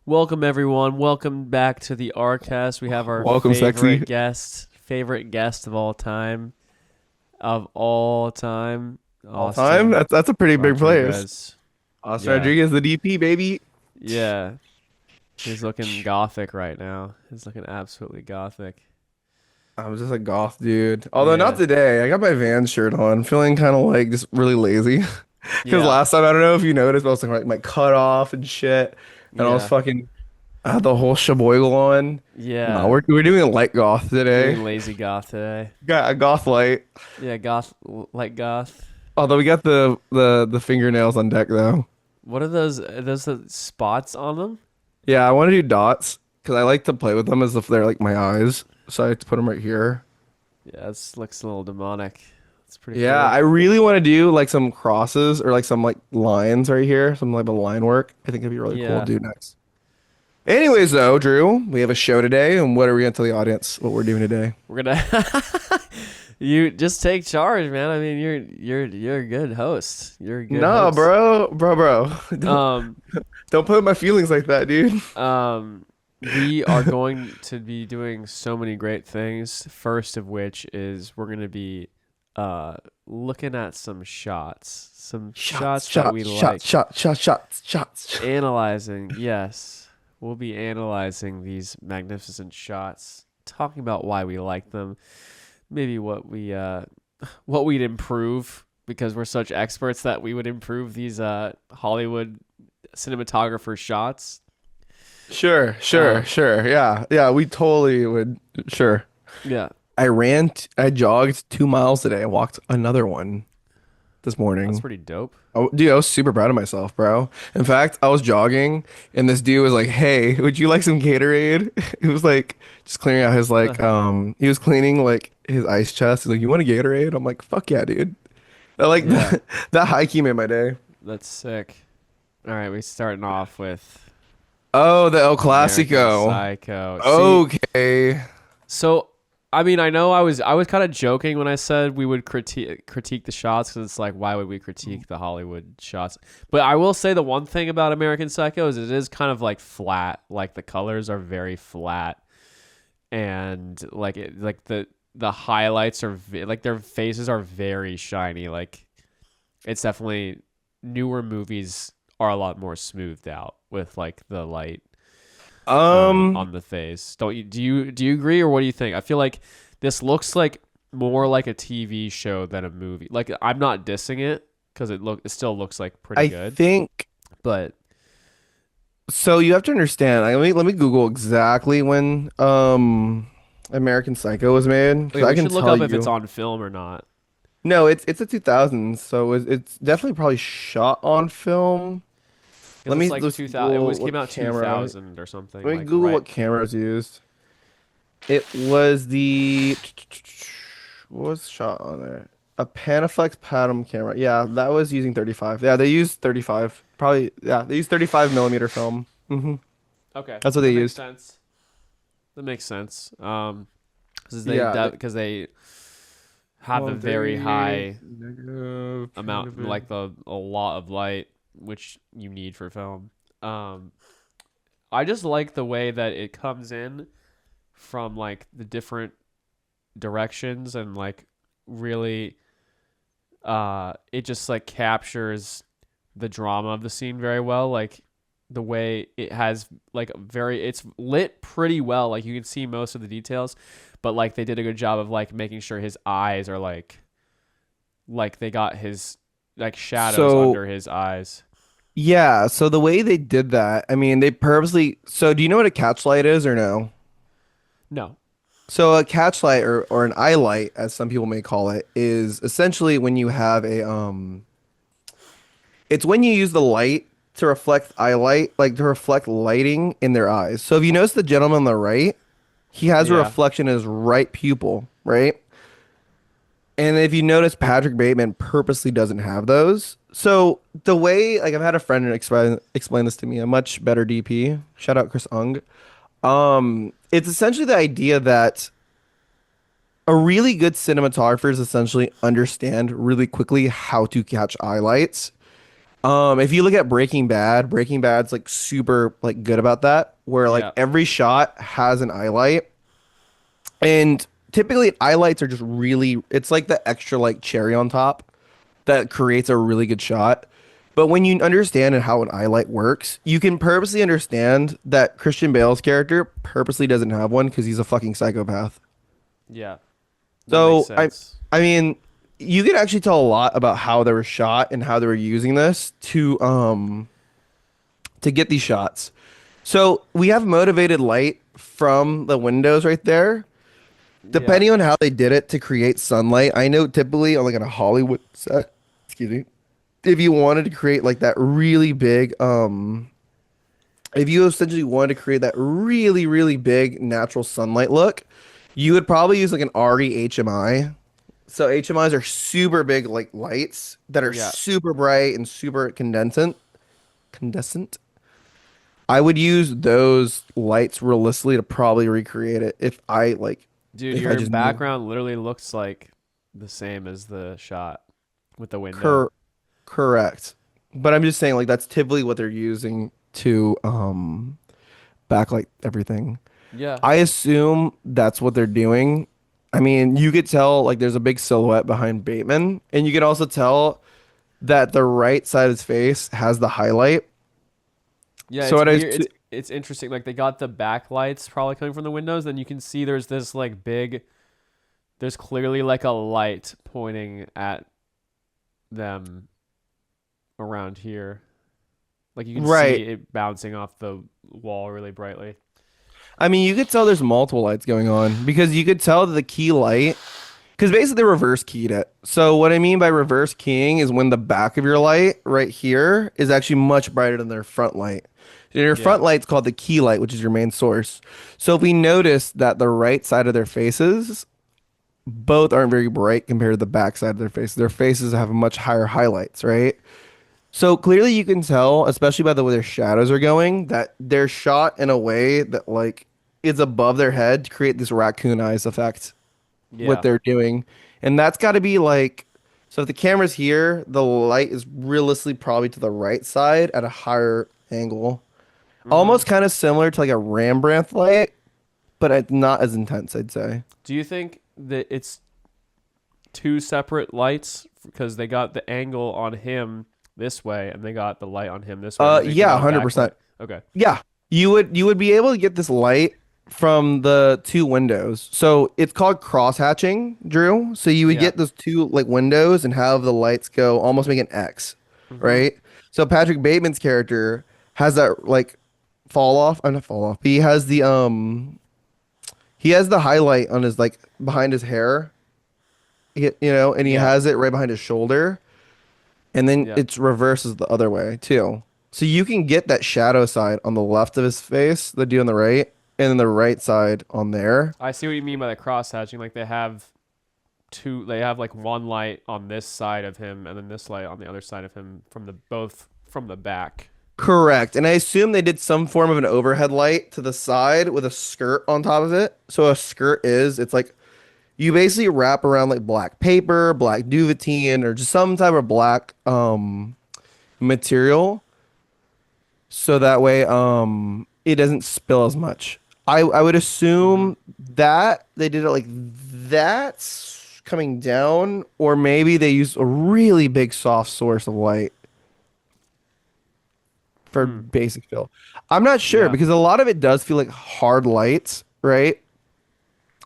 Welcome everyone. Welcome back to the ARKAST. We have our Welcome, sexy. favorite guest of all time, All time. Austin That's a pretty big place. Rodriguez. Austin Yeah, Rodriguez, the DP, baby. yeah. He's looking gothic right now. He's looking absolutely gothic. I'm just a goth dude. Although not Yeah, today. I got my Vans shirt on, feeling kind of like just really lazy. Because yeah, last time, I don't know if you noticed, but I was like my cut off and shit, and I was yeah, fucking I had the whole sheboigle on. No, yeah. we're doing a light goth today. Doing lazy goth today. Got a goth light. Yeah, goth like goth. Although we got the fingernails on deck though. What are those? Are those the spots on them? Yeah, I want to do dots because I like to play with them as if they're like my eyes. So I like to put them right here. Yeah, this looks a little demonic. It's pretty Yeah, cool. I really want to do like some crosses or like some like lines right here, some like a line work. I think it'd be really cool to Yeah. do next. Anyways, though, Drew, we have a show today, and what are we gonna tell the audience what we're doing today? We're gonna you just take charge, man. I mean, you're a good host. You're a good No, host. bro, don't Um, don't put my feelings like that, dude. um, we are going to be doing so many great things. First of which is we're gonna be looking at some Shots, shots that we shots, shots, like, shots, shots, shots, shots. analyzing. Yes, we'll be analyzing these magnificent shots, talking about why we like them, maybe what we'd improve because we're such experts that we would improve these Hollywood cinematographer shots. Sure, Uh, sure. Yeah, yeah, we totally would. Sure. yeah, I jogged 2 miles today. I walked another one this that's morning. pretty dope. Oh, dude, I was super proud of myself, bro. In fact, I was jogging and this dude was like, "Hey, would you like some Gatorade?" He was like just clearing out his he was cleaning like his ice chest. He's like, "You want a Gatorade?" I'm like, "Fuck yeah, dude." I like Yeah, that high key made my day. that's sick. All right, we starting off with Oh, the El American Clasico. Psycho. See, Okay. so I mean, I know I was kind of joking when I said we would critique the shots because it's like, why would we critique the Hollywood shots? But I will say the one thing about American Psycho is it is kind of like flat. Like the colors are very flat, and like the highlights are like their faces are very shiny. Like it's definitely newer movies are a lot more smoothed out with like the light Um, on the face. Don't you? Do you agree or what do you think? I feel like this looks like more like a TV show than a movie. Like I'm not dissing it because it still looks like pretty I good, think but so you have to understand. Let me Google exactly when American Psycho was made because wait, I we can should look tell up if it's you. on film or not. No, it's a 2000s, so it's definitely probably shot on film. Because it's like Let's 2000. It Google was came what out camera. 2000 or something. Let me Like Google right. what cameras used. It was the what was shot on there? A Panaflex Patem camera. Yeah, that was using 35. Yeah, they used 35. Probably yeah, they used 35 millimeter film. Okay, That's what they that makes used. sense. That makes sense. Yeah, Because they have a very quality high negative. Trying to amount, like a lot of light, which you need for film. Um, I just like the way that it comes in from like the different directions and like really, it just like captures the drama of the scene very well. Like the way it has like it's lit pretty well. Like you can see most of the details, but like they did a good job of like making sure his eyes are like they got his like shadows So under his eyes. yeah, so the way they did that, I mean, they purposely. So do you know what a catch light is or no? No. So a catch light or an eye light, as some people may call it, is essentially when you have it's when you use the light to reflect eye light, like to reflect lighting in their eyes. So if you notice the gentleman on the right, he has a Yeah. reflection in his right pupil, right? And if you notice, Patrick Bateman purposely doesn't have those. So the way, like, I've had a friend explain this to me, a much better DP. Shout out Chris Ung. It's essentially the idea that a really good cinematographer is essentially understand really quickly how to catch highlights If you look at Breaking Bad's like super like good about that, where like Yeah. every shot has an eye light, and typically eye lights are just really, it's like the extra like cherry on top that creates a really good shot. But when you understand how an eye light works, you can purposely understand that Christian Bale's character purposely doesn't have one because he's a fucking psychopath. Yeah. That makes So sense. I mean, you can actually tell a lot about how they were shot and how they were using this to get these shots. So we have motivated light from the windows right there. Yeah. Depending on how they did it to create sunlight, I know typically on like on a Hollywood set, excuse me, if you wanted to create like that really big, if you essentially wanted to create that really, really big natural sunlight look, you would probably use like an RE HMI. So HMIs are super big like lights that are Yeah. super bright and super condensant. I would use those lights realistically to probably recreate it Dude, if I your just knew. background literally looks like the same as the shot with the window. Cor correct. But I'm just saying like that's typically what they're using to backlight everything. Yeah. I assume that's what they're doing. I mean, you could tell like there's a big silhouette behind Bateman, and you can also tell that the right side of his face has the highlight. Yeah, So it's what I weird. It's interesting. Like they got the backlights probably coming from the windows, then you can see there's this like big there's clearly like a light pointing at them around here. Like you can see right. it bouncing off the wall really brightly. I mean, you could tell there's multiple lights going on because you could tell that the key light, because basically they reverse keyed it. So what I mean by reverse keying is when the back of your light right here is actually much brighter than their front light. And your Yeah. front light's called the key light, which is your main source. So if we notice that the right side of their faces both aren't very bright compared to the back side of their faces have much higher highlights, right? So clearly you can tell, especially by the way their shadows are going, that they're shot in a way that like is above their head to create this raccoon eyes effect what Yeah. they're doing. And that's got to be like, so if the camera's here, the light is realistically probably to the right side at a higher angle. Mhm. Almost kind of similar to like a Rembrandt light, but it's not as intense, I'd say. Do you think that it's two separate lights because they got the angle on him this way and they got the light on him this way? They're making Yeah, a 100%. backlight. Okay. Yeah. You would be able to get this light from the two windows. So it's called cross hatching, Drew. So you would Yeah. get those two like windows and have the lights go almost make an X, Mhm. right? So Patrick Bateman's character has that like fall off, not fall off. But he has the highlight on his like behind his hair, and he Yeah. has it right behind his shoulder, and then Yeah. it's reverses the other way too. So you can get that shadow side on the left of his face, the dude on the right, and then the right side on there. I see what you mean by the cross hatching. Like they have like one light on this side of him and then this light on the other side of him from the both from the back. Correct. And I assume they did some form of an overhead light to the side with a skirt on top of it. So a skirt it's like you basically wrap around like black paper, black duvetine, or just some type of black material so that way it doesn't spill as much. I would Mhm. assume that they did it like that's coming down, or maybe they used a really big soft source of light for Hmm. basic fill. I'm not sure Yeah. because a lot of it does feel like hard lights, right?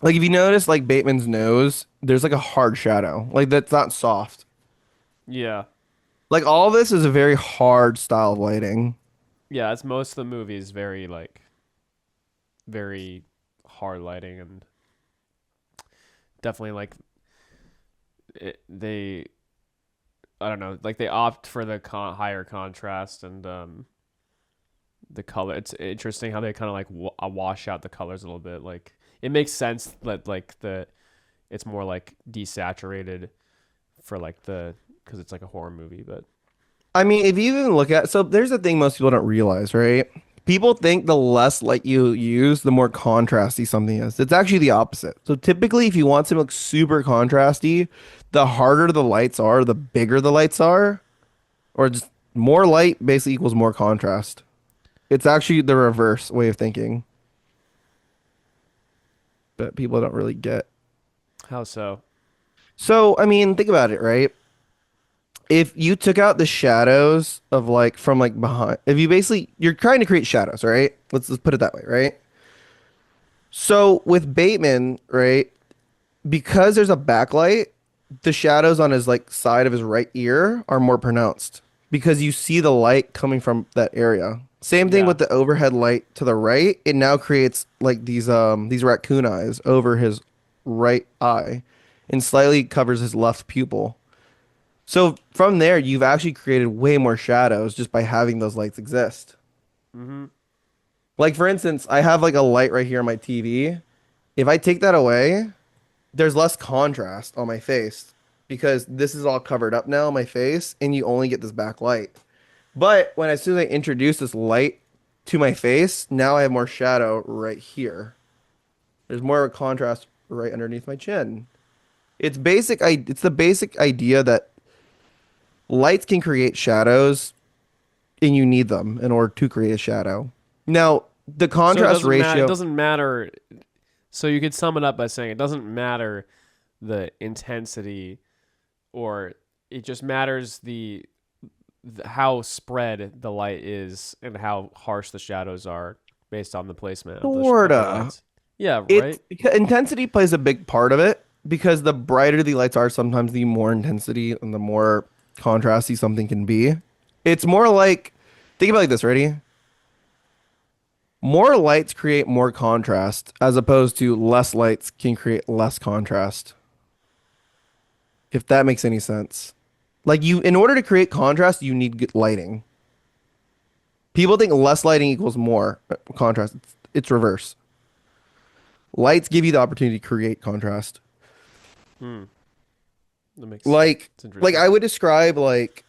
Like if you notice like Bateman's nose, there's like a hard shadow. Like that's not soft. Yeah. Like all of this is a very hard style of lighting. Yeah, it's most of the movies very like very hard lighting and definitely like they I don't know, like they opt for the higher contrast and the color. It's interesting how they kind of like wash out the colors a little bit. Like it makes sense that like the it's more like desaturated for like the because it's like a horror movie, but I mean, if you even look at, so there's a thing most people don't realize, right? People think the less light you use, the more contrasty something is. It's actually the opposite. So typically, if you want something to look super contrasty, the harder the lights are, the bigger the lights are, or just More light basically equals more contrast. It's actually the reverse way of thinking, but people don't really get. How so? So, I mean, think about it, right? If you took out the shadows of like from like behind, if you basically you're trying to create shadows, right? Let's put it that way, right? So with Bateman, right? Because there's a backlight, the shadows on his like side of his right ear are more pronounced because you see the light coming from that area. Same thing Yeah. with the overhead light to the right. It now creates like these raccoon eyes over his right eye and slightly covers his left pupil. So from there, you've actually created way more shadows just by having those lights exist. Mm-hmm. Like for instance, I have like a light right here on my TV. If I take that away, there's less contrast on my face because this is all covered up now on my face and you only get this backlight. But when as soon as I introduce this light to my face, now I have more shadow right here. There's more of a contrast right underneath my chin. It's the basic idea that lights can create shadows and you need them in order to create a shadow. Now, the So it contrast doesn't matter. It ratio, doesn't matter. So you could sum it up by saying it doesn't matter the intensity, or it just matters the how spread the light is and how harsh the shadows are based on the placement of the sorta. lights. Yeah, It right. intensity plays a big part of it because the brighter the lights are, sometimes the more intensity and the more contrasty something can be. It's more like think about it like this, ready? More lights create more contrast as opposed to less lights can create less contrast. If that makes any sense. Like you in order to create contrast, you need good lighting. People think less lighting equals more contrast. It's reverse. Lights give you the opportunity to create contrast. Hmm. That makes Like it's like interesting. I would describe like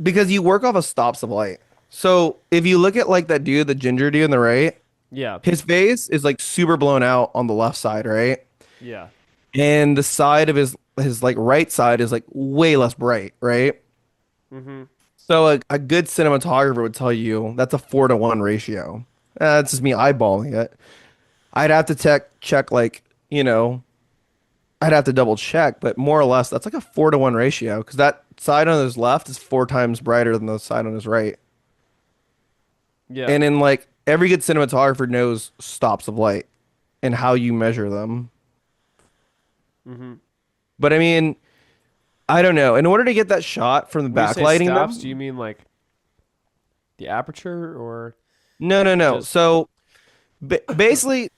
because you work off of stops of light. So if you look at like that dude, the ginger dude on the right, Yeah. his face is like super blown out on the left side, right? Yeah. And the side of his like right side is like way less bright, right? Mm-hmm. So a good cinematographer would tell you that's a 4-to-1 ratio. That's just me eyeballing it. I'd have to check like, I'd have to double check, but more or less that's like a 4-to-1 ratio because that side on his left is 4 times brighter than the side on his right. Yeah. And in like every good cinematographer knows stops of light and how you measure them. Mm-hmm. But I mean, I don't know. In order to get that shot from the When you say backlighting stops, do you though, mean like the aperture or no, no, no. just So basically,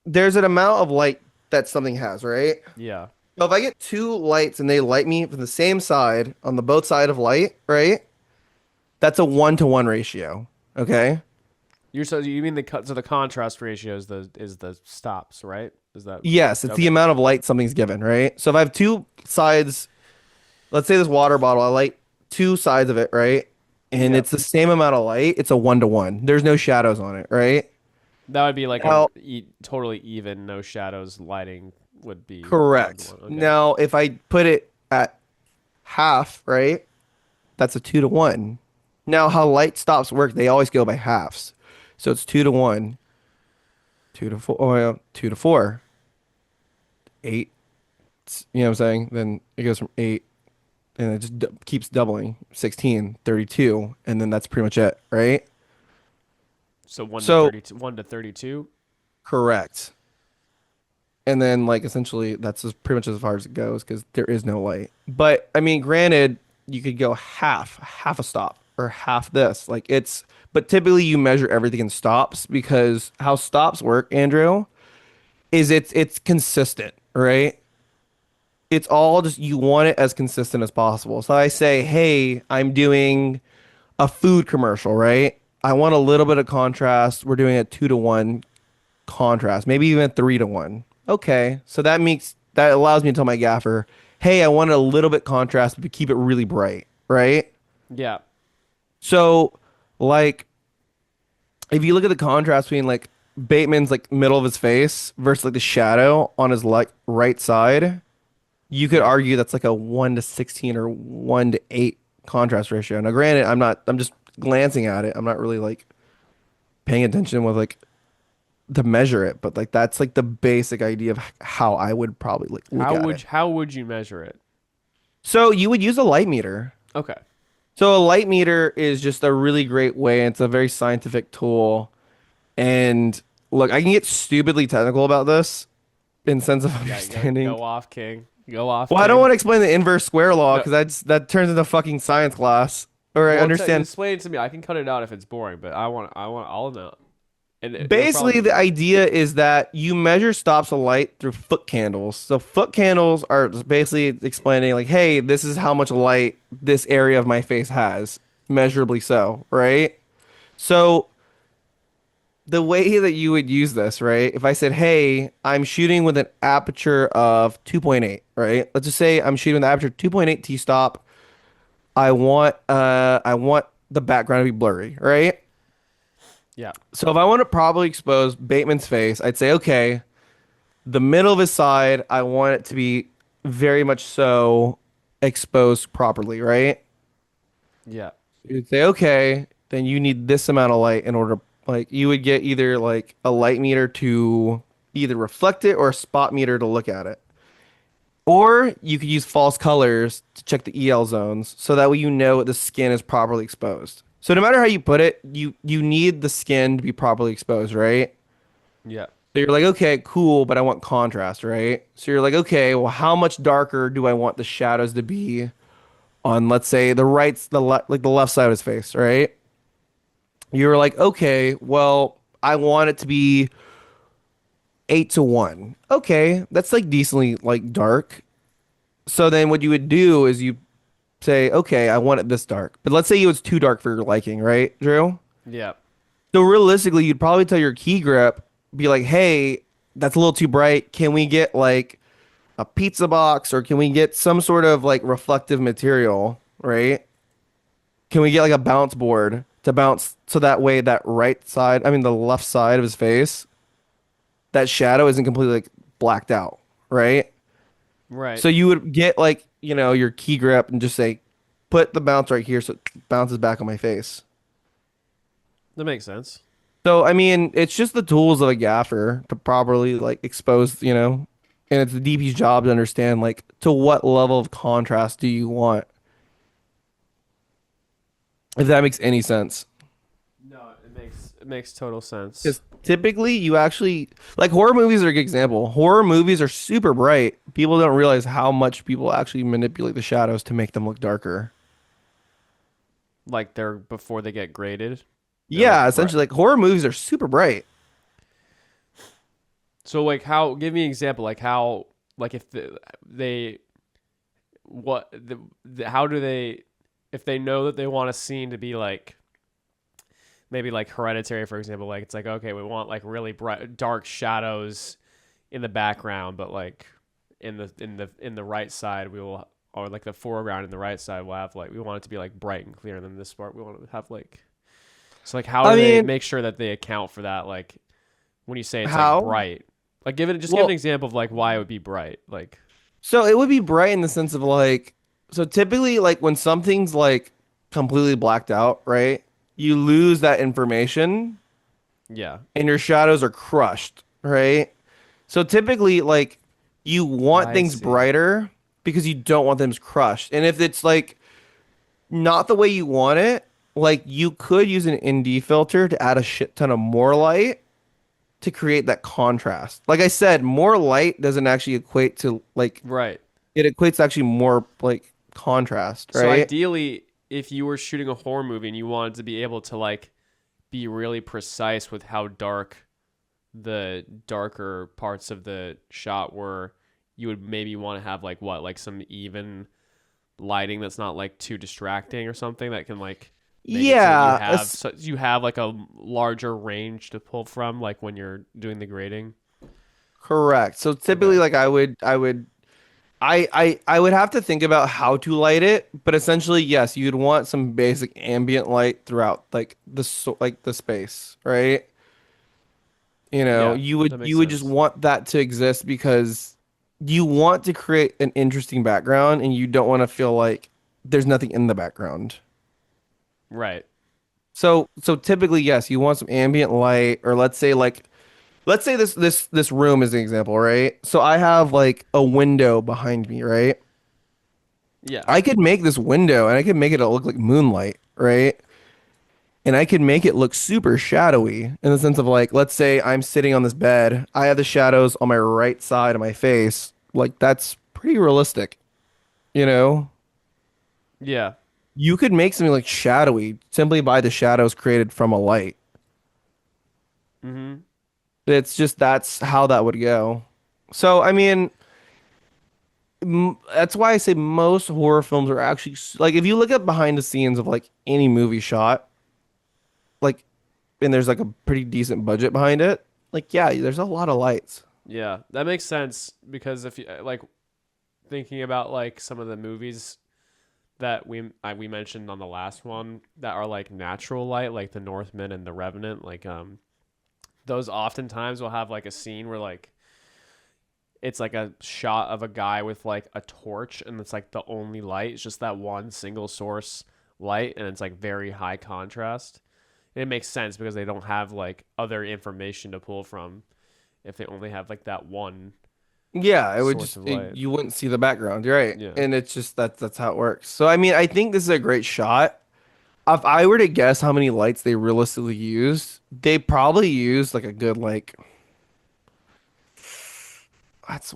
there's an amount of light that something has, right? yeah. So if I get two lights and they light me from the same side on the both side of light, right? That's a 1-to-1 ratio. Okay. You mean the cut so the contrast ratio is the stops, right? Is that Yes, it's the okay? amount of light something's given, right? So if I have two sides, let's say this water bottle, I light two sides of it, right? And Yeah. it's the same amount of light. It's a 1-to-1. There's no shadows on it, right? That would be like a Now, totally even, no shadows lighting would be one to correct. one. Okay. Now, if I put it at half, right? That's a 2-to-1. Now, how light stops work, they always go by halves. So it's 2-to-1, 2-to-4, oh, yeah, 2-to-4, 8. You know what I'm saying? Then it goes from 8 and it just keeps doubling 16, 32, and then that's pretty much it, right? So So 1 to 32. correct. And then like essentially that's just pretty much as far as it goes because there is no light. But I mean, granted, you could go half a stop or half this. Like it's but typically you measure everything in stops because how stops work, Andrew, is it's consistent, right? It's all just you want it as consistent as possible. So I say, hey, I'm doing a food commercial, right? I want a little bit of contrast. We're doing a 2-to-1 contrast, maybe even a 3-to-1. Okay, so that allows me to tell my gaffer, hey, I want a little bit contrast, but keep it really bright, right? Yeah. So, like, if you look at the contrast between like Bateman's like middle of his face versus like the shadow on his like right side, you could Yeah. argue that's like a 1-to-16 or 1-to-8 contrast ratio. Now, granted, I'm just glancing at it. I'm not really like paying attention with like to measure it, but like that's like the basic idea of how I would probably like look at it. How would you measure it? So you would use a light meter. Okay. So a light meter is just a really great way. It's a very scientific tool. And look, I can get stupidly technical about this in sense of Yeah, understanding. go off, King. Go off, Well, I don't King. want to explain the inverse square law No, because that turns into fucking science class. Or I well, understand. explain it to me. I can cut it out if it's boring, but I'll know. And it'll Basically, probably the idea is that you measure stops of light through foot candles. So foot candles are just basically explaining like, hey, this is how much light this area of my face has, measurably so, right? So the way that you would use this, right? If I said, hey, I'm shooting with an aperture of 2.8, right? Let's just say I'm shooting with an aperture 2.8 t-stop. I want the background to be blurry, right? yeah, So if I want to probably expose Bateman's face, I'd say, okay, the middle of his side, I want it to be very much so exposed properly, right? yeah, You'd say, okay, then you need this amount of light in order, like, you would get either like a light meter to either reflect it or a spot meter to look at it. Or you could use false colors to check the EL zones so that way you know the skin is properly exposed. So no matter how you put it, you need the skin to be properly exposed, right? yeah. So you're like, okay, cool, but I want contrast, right? So you're like, okay, well, how much darker do I want the shadows to be on, let's say, like the left side of his face, right? You're like, okay, well, I want it to be 8 to 1. Okay, that's like decently like dark. So then what you would do is you say, okay, I want it this dark. But let's say it was too dark for your liking, right, Drew? Yeah. So realistically, you'd probably tell your key grip, be like, hey, that's a little too bright. Can we get like a pizza box or can we get some sort of like reflective material, right? Can we get like a bounce board to bounce so that way that right side, I mean the left side of his face, that shadow isn't completely like blacked out, right? Right. So you would get like, your key grip and just say, put the bounce right here so it bounces back on my face. That makes sense. So I mean, it's just the tools of a gaffer to properly like expose, and it's the DP's job to understand like to what level of contrast do you want, if that makes any sense. No, it makes total sense. Because typically you actually like horror movies are a good example. Horror movies are super bright. People don't realize how much people actually manipulate the shadows to make them look darker. Like they're before they get graded. They're like Yeah, bright. essentially like horror movies are super bright. So like how give me an example like how like if they what how do they if they know that they want a scene to be like maybe like Hereditary for example like it's like okay we want like really bright dark shadows in the background but like in the right side we will or like the foreground in the right side we'll have like we want it to be like bright and clear and then this part we want to have like so like how I do they mean, make sure that they account for that like when you say it's like how? bright like give an Well, example of like why it would be bright like so it would be bright in the sense of like, so typically like when something's like completely blacked out, right? You lose that information yeah and your shadows are crushed, right? So typically like you want I things see brighter because you don't want them crushed. And if it's like not the way you want it, like you could use an ND filter to add a shit ton of more light to create that contrast. Like I said, more light doesn't actually equate to like right. it equates to actually more like contrast, So right? ideally, if you were shooting a horror movie and you wanted to be able to like be really precise with how dark the darker parts of the shot were, you would maybe want to have like what, like some even lighting that's not like too distracting or something that can like make it so that Yeah, you have like a larger range to pull from like when you're doing the grading. correct. So typically Okay. like I would have to think about how to light it, but essentially yes, you'd want some basic ambient light throughout like like the space, right? Yeah, You that makes you would just sense. want that to exist because you want to create an interesting background and you don't want to feel like there's nothing in the background. Right. So typically, yes, you want some ambient light, or let's say this room is an example, right? So I have like a window behind me, right? Yeah. I could make this window and I could make it look like moonlight, right? And I could make it look super shadowy in the sense of like, let's say I'm sitting on this bed, I have the shadows on my right side of my face. Like that's pretty realistic, you know? Yeah. You could make something like shadowy simply by the shadows created from a light. Mm-hmm. It's just that's how that would go. So, I mean, that's why I say most horror films are actually like if you look at behind the scenes of like any movie shot, like and there's like a pretty decent budget behind it, like yeah, there's a lot of lights. Yeah. That makes sense because if you like thinking about like some of the movies that we mentioned on the last one that are like natural light, like The Northman and The Revenant, like those oftentimes will have like a scene where like it's like a shot of a guy with like a torch and it's like the only light. It's just that one single source light and it's like very high contrast. And it makes sense because they don't have like other information to pull from if they only have like that one Yeah, it would source just of light. you wouldn't see the background. You're right, Yeah. and it's just that's how it works. So I mean, I think this is a great shot. If I were to guess how many lights they realistically used, they probably used like a good like that's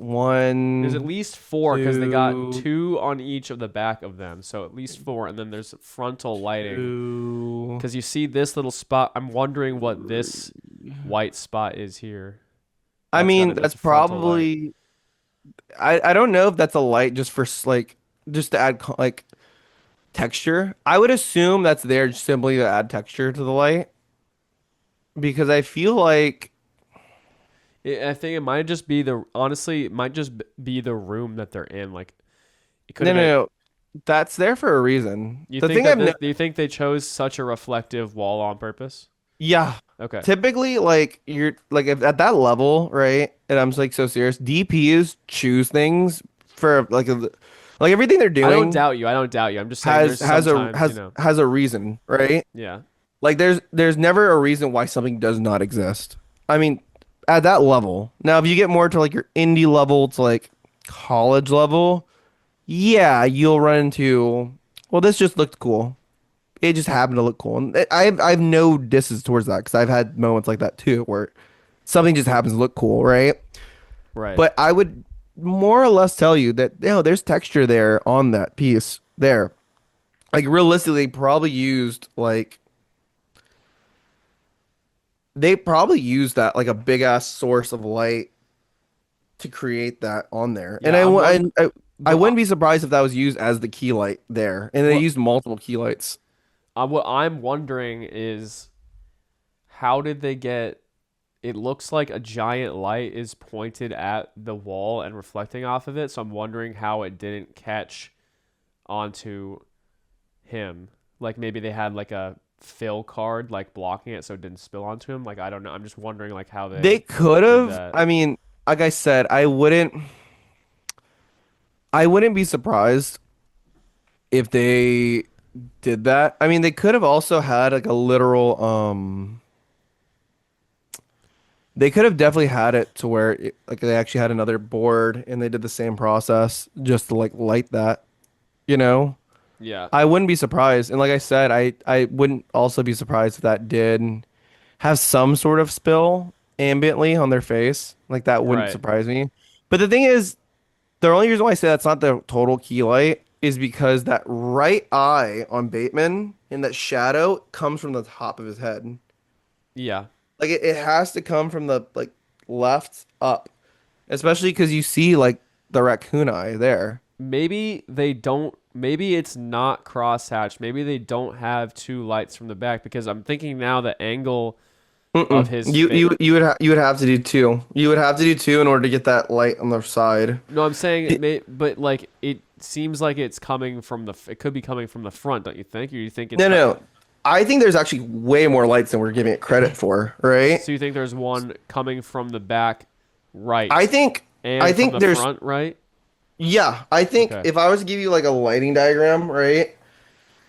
There's at one, least four because they got two, two on each of the back of them. So at least four. And then there's frontal lighting two. because you see this little spot. I'm wondering what this white spot is here. I mean, That's that's a frontal light. probably I don't know if that's a light just for like just to add like texture. I would assume that's there simply to add texture to the light because I feel like I think it might just be honestly, it might just be the room that they're in. Like it could no, have no, been. no, that's there for a reason. You The think thing that I've this? no Do you think they chose such a reflective wall on purpose? yeah, Okay. typically like you're like if at that level, right? And I'm like so serious. DPs choose things for like everything they're I don't doing doubt you. I don't doubt you. I'm just saying there's sometimes, has a reason, right? Yeah. Like there's never a reason why something does not exist. I mean, at that level. Now, if you get more to like your indie level to like college level, yeah, you'll run into well, this just looked cool. It just happened to look cool, and I have no disses towards that because I've had moments like that too where something just happens to look cool, right? Right. But I would more or less tell you that there's texture there on that piece there. Like realistically, they probably used that like a big ass source of light to create that on there. And Yeah. I The wouldn't be surprised if that was used as the key light there. And they what used multiple key lights. what I'm wondering is how did they get? It looks like a giant light is pointed at the wall and reflecting off of it. So I'm wondering how it didn't catch onto him. Like maybe they had like a fill card like blocking it so it didn't spill onto him. Like I don't know. I'm just wondering like how They they could did have, that. I mean, like I said, I wouldn't be surprised if they did that. I mean, they could have also had like a literal they could have definitely had it to where like they actually had another board and they did the same process just to like light that, you know? Yeah. I wouldn't be surprised. And like I said, I wouldn't also be surprised if that did have some sort of spill ambiently on their face. Like that wouldn't Right. surprise me. But the thing is, the only reason why I say that's not the total key light is because that right eye on Bateman in that shadow comes from the top of his head. Yeah. Like it has to come from the like left up, especially because you see like the raccoon eye there. Maybe they don't. Maybe it's not crosshatched. Maybe they don't have two lights from the back because I'm thinking now the angle of Mm-mm. his You face. you you would you would have to do two. You would have to do two in order to get that light on the side. No, I'm saying it The- may, but like it seems like it's coming from the. It could be coming from the front, don't you think? Or you think it's No, no. I think there's actually way more lights than we're giving it credit for, right? so you think there's one coming from the back I right think I and from think the there's front right? Yeah, I think Okay. if I was to give you like a lighting diagram, right?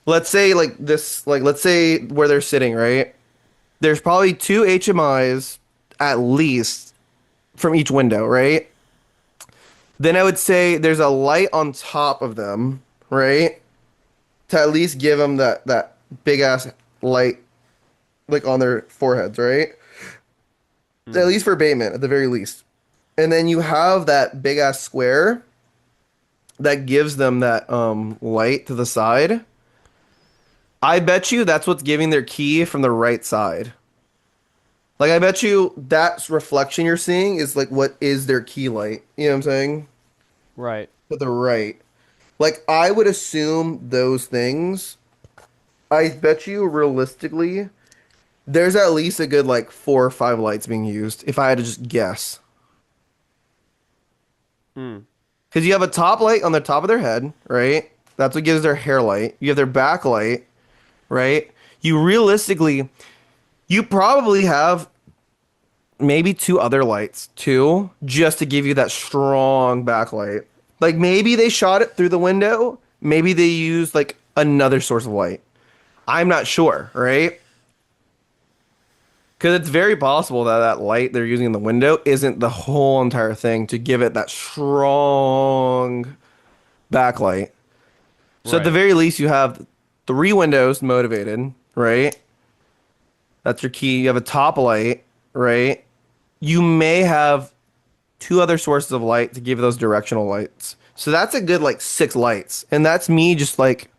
Let's say like this, like let's say where they're sitting, right? There's probably two HMIs at least from each window, right? Then I would say there's a light on top of them, right? To at least give them that big ass light like on their foreheads, right? At Mm. least for abatement, at the very least. And then you have that big ass square that gives them that light to the side. I bet you that's what's giving their key from the right side. Like I bet you that reflection you're seeing is like what is their key light. You know what I'm saying? Right. To the right. Like I would assume those things. I bet you realistically there's at least a good like 4 or 5 lights being used if I had to just guess. Mm. Because you have a top light on the top of their head, right? That's what gives their hair light. You have their back light, right? You realistically, you probably have maybe 2 other lights too, just to give you that strong backlight. Like maybe they shot it through the window. Maybe they used like another source of light. I'm not sure, right? Because it's very possible that that light they're using in the window isn't the whole entire thing to give it that strong backlight. So at the Right. very least, you have 3 windows motivated, right? That's your key. You have a top light, right? You may have 2 other sources of light to give those directional lights. So that's a good like 6 lights. And that's me just like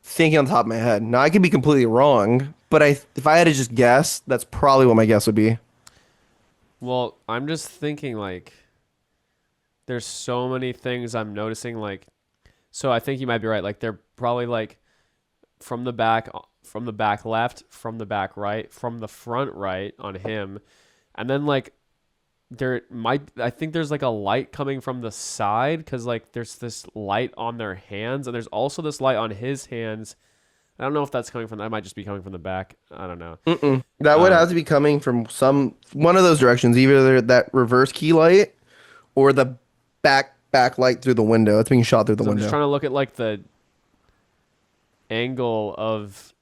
thinking on the top of my head. Now I could be completely wrong, but if I had to just guess, that's probably what my guess would be. Well, I'm just thinking like there's so many things I'm noticing like so I think you might be right. Like they're probably like from the back left, from the back right, from the front right on him. And then like there might I think there's like a light coming from the side cuz like there's this light on their hands and there's also this light on his hands. I don't know if that's coming from that might just be coming from the back. I don't know. Mm-mm. That would Um have to be coming from some one of those directions, either that reverse key light or the back light through the window. It's being shot through the cuz I'm just window. trying to look at like the angle of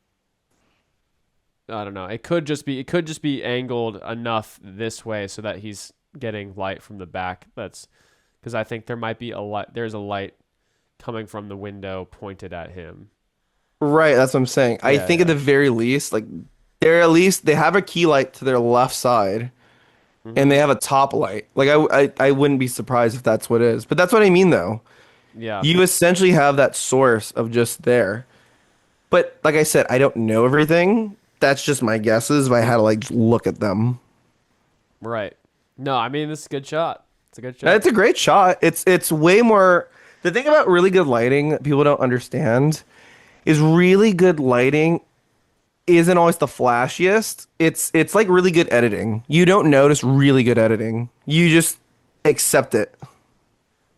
I don't know. It could just be angled enough this way so that he's getting light from the back. That's because I think there might be a light. There's a light coming from the window pointed at him. Right, that's what I'm saying. I Yeah, think at yeah. the very least, like they're at least they have a key light to their left side and Mhm. they have a top light. Like I wouldn't be surprised if that's what it is. But that's what I mean though. Yeah. You essentially have that source of just there. But like I said, I don't know everything. That's just my guesses if I had to like look at them. Right. No, I mean this is a good shot. It's a good And shot. it's a great shot. It's way more the thing about really good lighting that people don't understand is really good lighting isn't always the flashiest. It's like really good editing. You don't notice really good editing. You just accept it.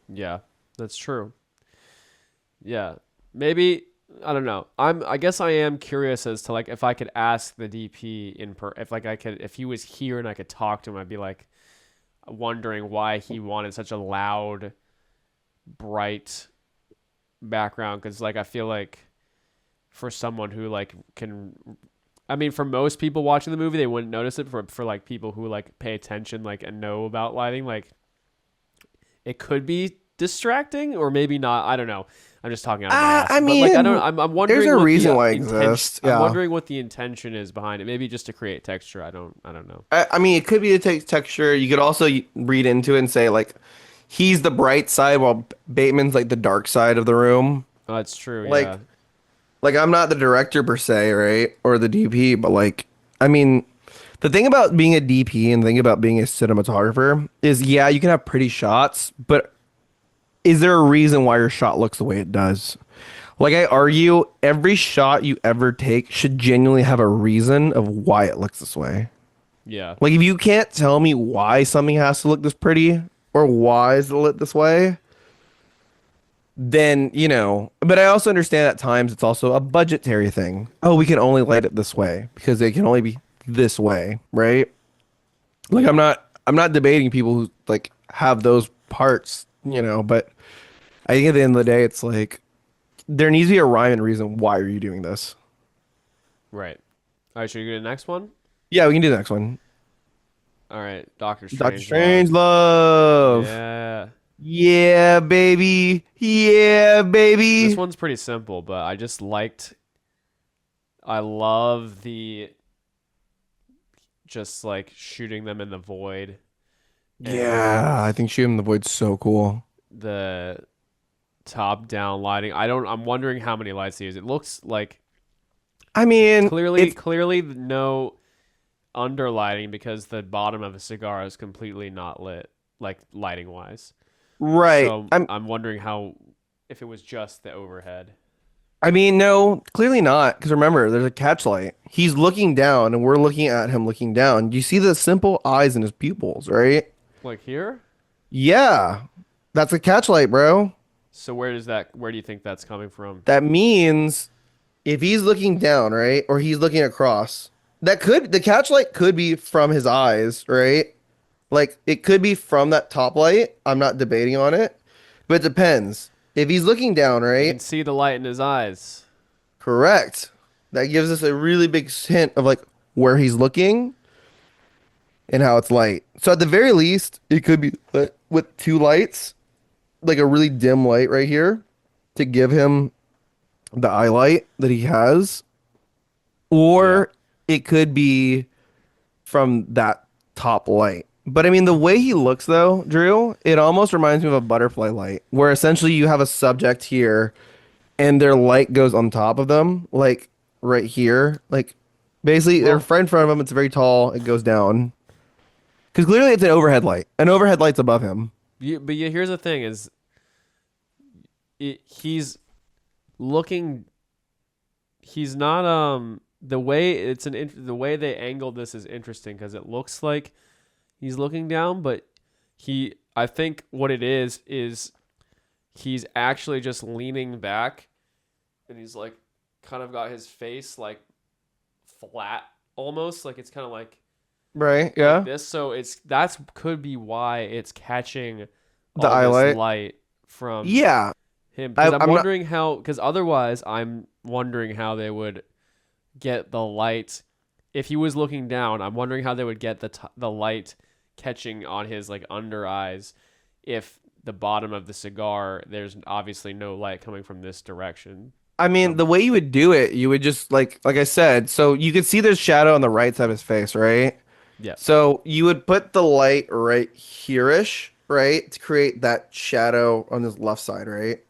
Yeah, that's true. Yeah. Maybe I don't know. I guess I am curious as to like if I could ask the DP if like I could if he was here and I could talk to him, I'd be like wondering why he wanted such a loud, bright background because like I feel like for someone who like can I mean for most people watching the movie they wouldn't notice it for like people who like pay attention like and know about lighting like it could be distracting or maybe not. I don't know. I'm just talking out of my ass. I But like I don't mean, I'm there's wondering a what the reason why it intention exists. I'm Yeah. wondering what the intention is behind it. Maybe just to create texture. I don't know. I mean, it could be a texture. You could also read into it and say like he's the bright side while Bateman's like the dark side of the room. Oh, that's true. Like Yeah. I'm not the director per se, right? Or the DP, but like I mean, the thing about being a DP and the thing about being a cinematographer is yeah, you can have pretty shots, but is there a reason why your shot looks the way it does? Like I argue, every shot you ever take should genuinely have a reason of why it looks this way. Yeah. Like if you can't tell me why something has to look this pretty or why is it lit this way, then, but I also understand at times it's also a budgetary thing. Oh, we can only light it this way because it can only be this way, right? Like Yeah. I'm not debating people who like have those parts But I think at the end of the day, it's like there needs to be a rhyme and reason. Why are you doing this? Right. All right, should we go to the next one? Yeah, we can do the next one. All right, Doctor Doctor Strangelove. Strangelove. Yeah. Yeah, baby. Yeah, This baby. one's pretty simple, but I love the just like shooting them in the void Yeah, and I think Shooting the Void's so cool. the top down lighting. I'm wondering how many lights they use. It looks like I mean, clearly no underlighting because the bottom of a cigar is completely not lit, like lighting wise. right. So I'm wondering how if it was just the overhead. I mean, no, clearly not. Because remember, there's a catch light. He's looking down, and we're looking at him looking down. You see the simple eyes in his pupils, right? Like here? Yeah, that's a catch light, bro. So where do you think that's coming from? That means if he's looking down, right, or he's looking across, the catch light could be from his eyes, right? Like it could be from that top light. I'm not debating on it, but it depends. If he's looking down, You can right? see the light in his eyes. Correct. That gives us a really big hint of like where he's looking and how it's light. So at the very least, it could be lit with two lights, like a really dim light right here to give him the eye light that he has, Yeah. or it could be from that top light. But I mean, the way he looks though, Drew, it almost reminds me of a butterfly light, where essentially you have a subject here and their light goes on top of them, like right here. Like basically, they're Well, right in front of him. It's very tall. It goes down because clearly it's an overhead light. An overhead light's above him. here's the thing: is he's looking. He's not the way the way they angled this is interesting because it looks like he's looking down, but I think what it is he's actually just leaning back, and he's like kind of got his face like flat almost like it's kind of Right? like Yeah. this. So that's could be why it's catching The all eye this light. light from Yeah. him. Because I'm I'm not. wondering how. Because otherwise, I'm wondering how they would get the light if he was looking down. I'm wondering how they would get the light catching on his like under eyes if the bottom of the cigar there's obviously no light coming from this direction I mean, from the way you would do it, you would just like I said. So you could see there's shadow on the right side of his face, right? yeah So you would put the light right here-ish, right, to create that shadow on his left side, right?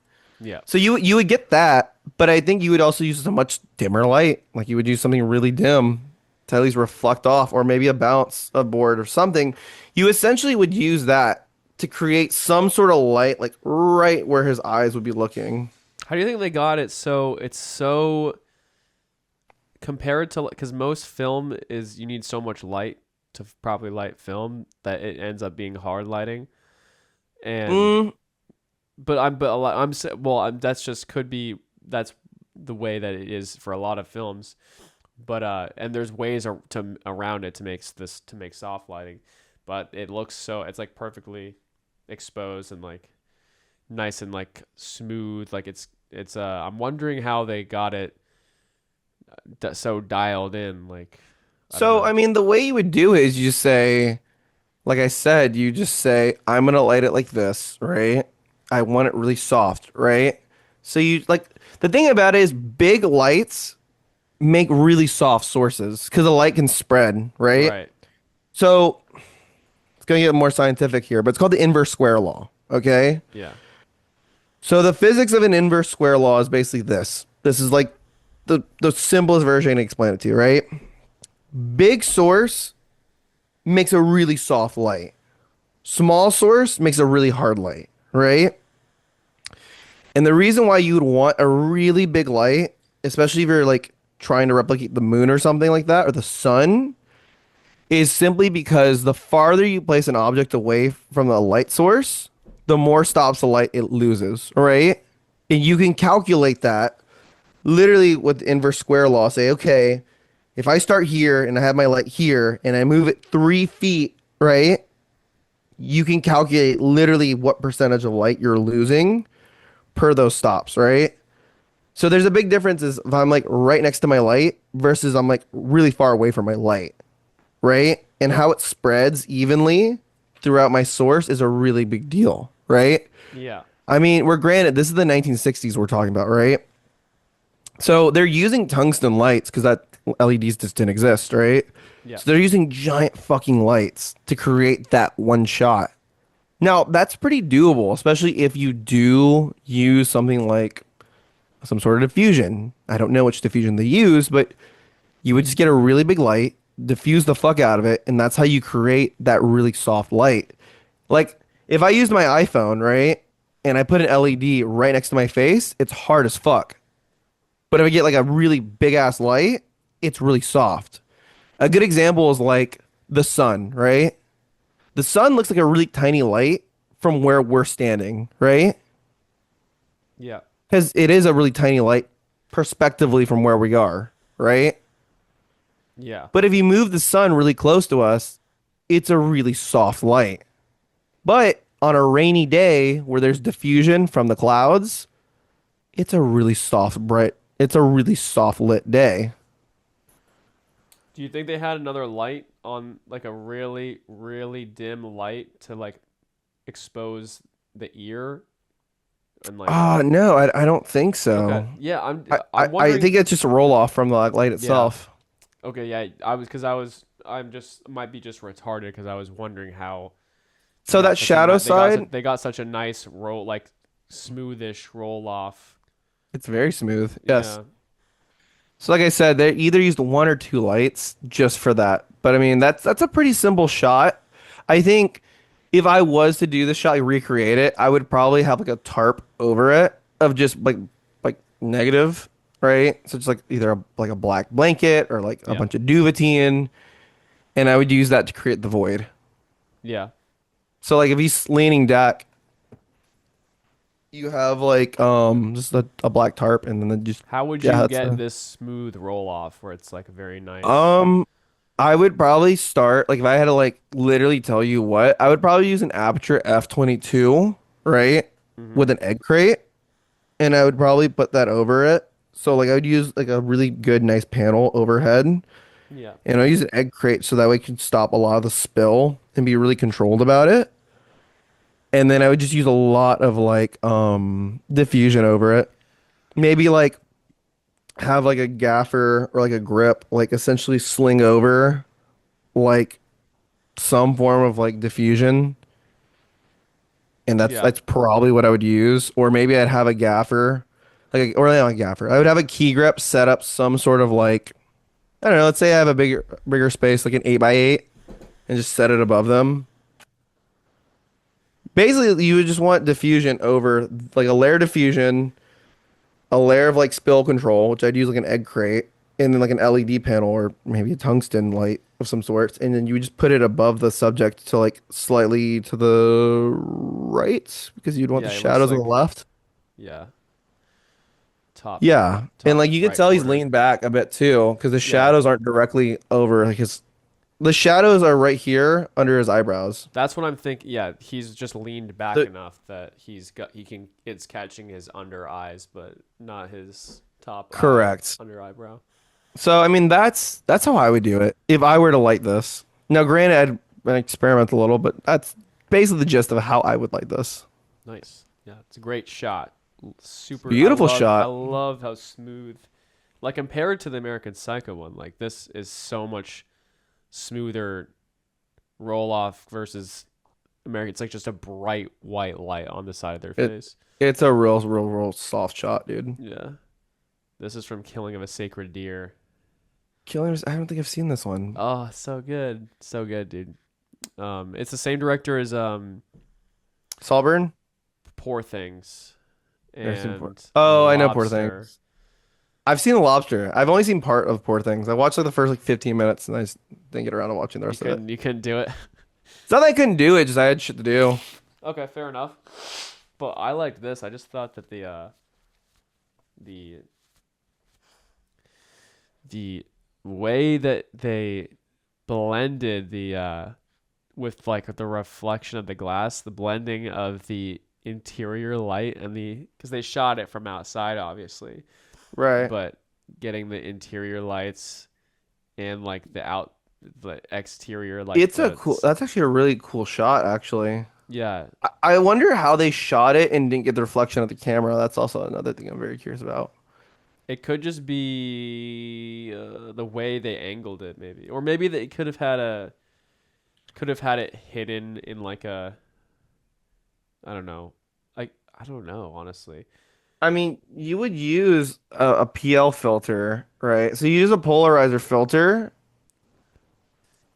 yeah So you would get that, but I think you would also use a much dimmer light. Like you would use something really dim to at least reflect off, or maybe a bounce a board or something. You essentially would use that to create some sort of light, like right where his eyes would be looking. how do you think they got it so it's so compared to because most film is you need so much light to properly light film that it ends up being hard lighting and Mm, but I'm but a lot, I'm sa- well I'm that's just could be that's the way that it is for a lot of films but and there's ways to around it to make soft lighting but it looks so it's like perfectly exposed and like nice and like smooth like it's I'm wondering how they got it so dialed in like I don't so know I mean, the way you would do it is you just say, like I said, you just say, I'm gonna light it like this, right? I want it really soft, right? So you like the thing about it is big lights make really soft sources because the light can spread, right? right So it's gonna get more scientific here, but it's called the inverse square law. Okay. yeah So the physics of an inverse square law is basically this. This is like the simplest version I can explain it to you, right? Big source makes a really soft light. Small source makes a really hard light, right? And the reason why you would want a really big light, especially if you're like trying to replicate the moon or something like that, or the sun, is simply because the farther you place an object away from the light source, the more stops the light it loses, right? And you can calculate that literally with the inverse square law. Say, okay, if I start here and I have my light here and I move it 3 feet, right? you can calculate literally what percentage of light you're losing per those stops, right? So there's a big difference is if I'm like right next to my light versus I'm like really far away from my light, right? And how it spreads evenly throughout my source is a really big deal, right? Yeah. I mean, we're granted this is the 1960s we're talking about, right? So they're using tungsten lights because that LEDs just didn't exist, right? Yeah. So they're using giant fucking lights to create that one shot. Now, that's pretty doable, especially if you do use something like some sort of diffusion. I don't know which diffusion they use, but you would just get a really big light, diffuse the fuck out of it, and that's how you create that really soft light. Like, if I used my iPhone, right, and I put an LED right next to my face, it's hard as fuck. But if I get like a really big ass light, it's really soft. A good example is like the sun, right? The sun looks like a really tiny light from where we're standing, right? Yeah. Because it is a really tiny light perspectively from where we are, right? Yeah. But if you move the sun really close to us, it's a really soft light. But on a rainy day where there's diffusion from the clouds, it's a really soft, bright, it's a really soft lit day. Do you think they had another light on like a really, really dim light to like expose the ear and like No, I don't think okay. so. Yeah, I'm I, I, I'm I wondering think it's just a roll off from the light yeah. itself. Okay, yeah. I'm just might be just retarded because I was wondering how So that shadow side, they got such a nice roll like smoothish roll off. it's very smooth. Yes. Yeah. So like I said, they either used one or two lights just for that. But I mean, that's a pretty simple shot. I think if I was to do the shot, like recreate it, I would probably have like a tarp over it of just like negative, right? So it's like either like a black blanket or like a Yeah. bunch of Duvetine, and I would use that to create the void. Yeah. So like if he's leaning back, you have like just a black tarp, and then just How would yeah, you that's get this smooth roll off where it's like very nice? um I would probably start like if I had to like literally tell you what, I would probably use an Aperture F22, right? Mm-hmm. With an egg crate, and I would probably put that over it. So like I would use like a really good nice panel overhead, Yeah. and I use an egg crate so that way I can stop a lot of the spill and be really controlled about it. And then I would just use a lot of like diffusion over it. Maybe like have like a gaffer or like a grip, like essentially sling over like some form of like diffusion, and that's Yeah. that's probably what I would use. Or maybe I'd have a gaffer, or not a gaffer. I would have a key grip set up some sort of like I don't know. Let's say I have a bigger space, like an 8x8, and just set it above them. Basically, you would just want diffusion over like a layer diffusion, a layer of like spill control, which I'd use like an egg crate, and then like an LED panel or maybe a tungsten light of some sorts, and then you would just put it above the subject to like slightly to the right because you'd want the Yeah, it looks shadows on the like left. yeah, top Yeah, and top like you could right tell he's corner. leaned back a bit too because the Yeah. shadows aren't directly over like his. The shadows are right here under his eyebrows. That's what I'm thinking. Yeah, he's just leaned back The enough that he can it's catching his under eyes, but not his top eye correct. under eyebrow. So I mean that's how I would do it if I were to light this. Now, granted, I'd experiment a little, but that's basically the gist of how I would light this. Nice. Yeah, it's a great shot. Super. Beautiful I shot. love how smooth. Like compared to the American Psycho one, like this is so much smoother roll off versus American. It's like just a bright white light on the side of their It face. it's a real soft shot, dude. Yeah. This is from Killing of a Sacred Deer. Killers. I don't think I've seen this one. Oh, so good, dude. It's the same director as Saltburn. Poor Things Never seen Poor. and The Oh, I know Poor Lobster. Things. I've seen The Lobster. I've only seen part of Poor Things. I watched like the first like 15 minutes, and I just didn't get around to watching the rest of it. You couldn't do it. It's not that I couldn't do it, just I had shit to do. Okay, fair enough. But I liked this. I just thought that the the way that they blended the with like the reflection of the glass, the blending of the interior light and because they shot it from outside, obviously, Right. but getting the interior lights and like the exterior, like It's a cool. That's actually a really cool shot, actually. yeah, I wonder how they shot it and didn't get the reflection of the camera. That's also another thing I'm very curious about. it could just be the way they angled it, maybe, or maybe they could have had it hidden in like a I don't know, like I don't know, honestly. I mean, you would use a PL filter, right? So you use a polarizer filter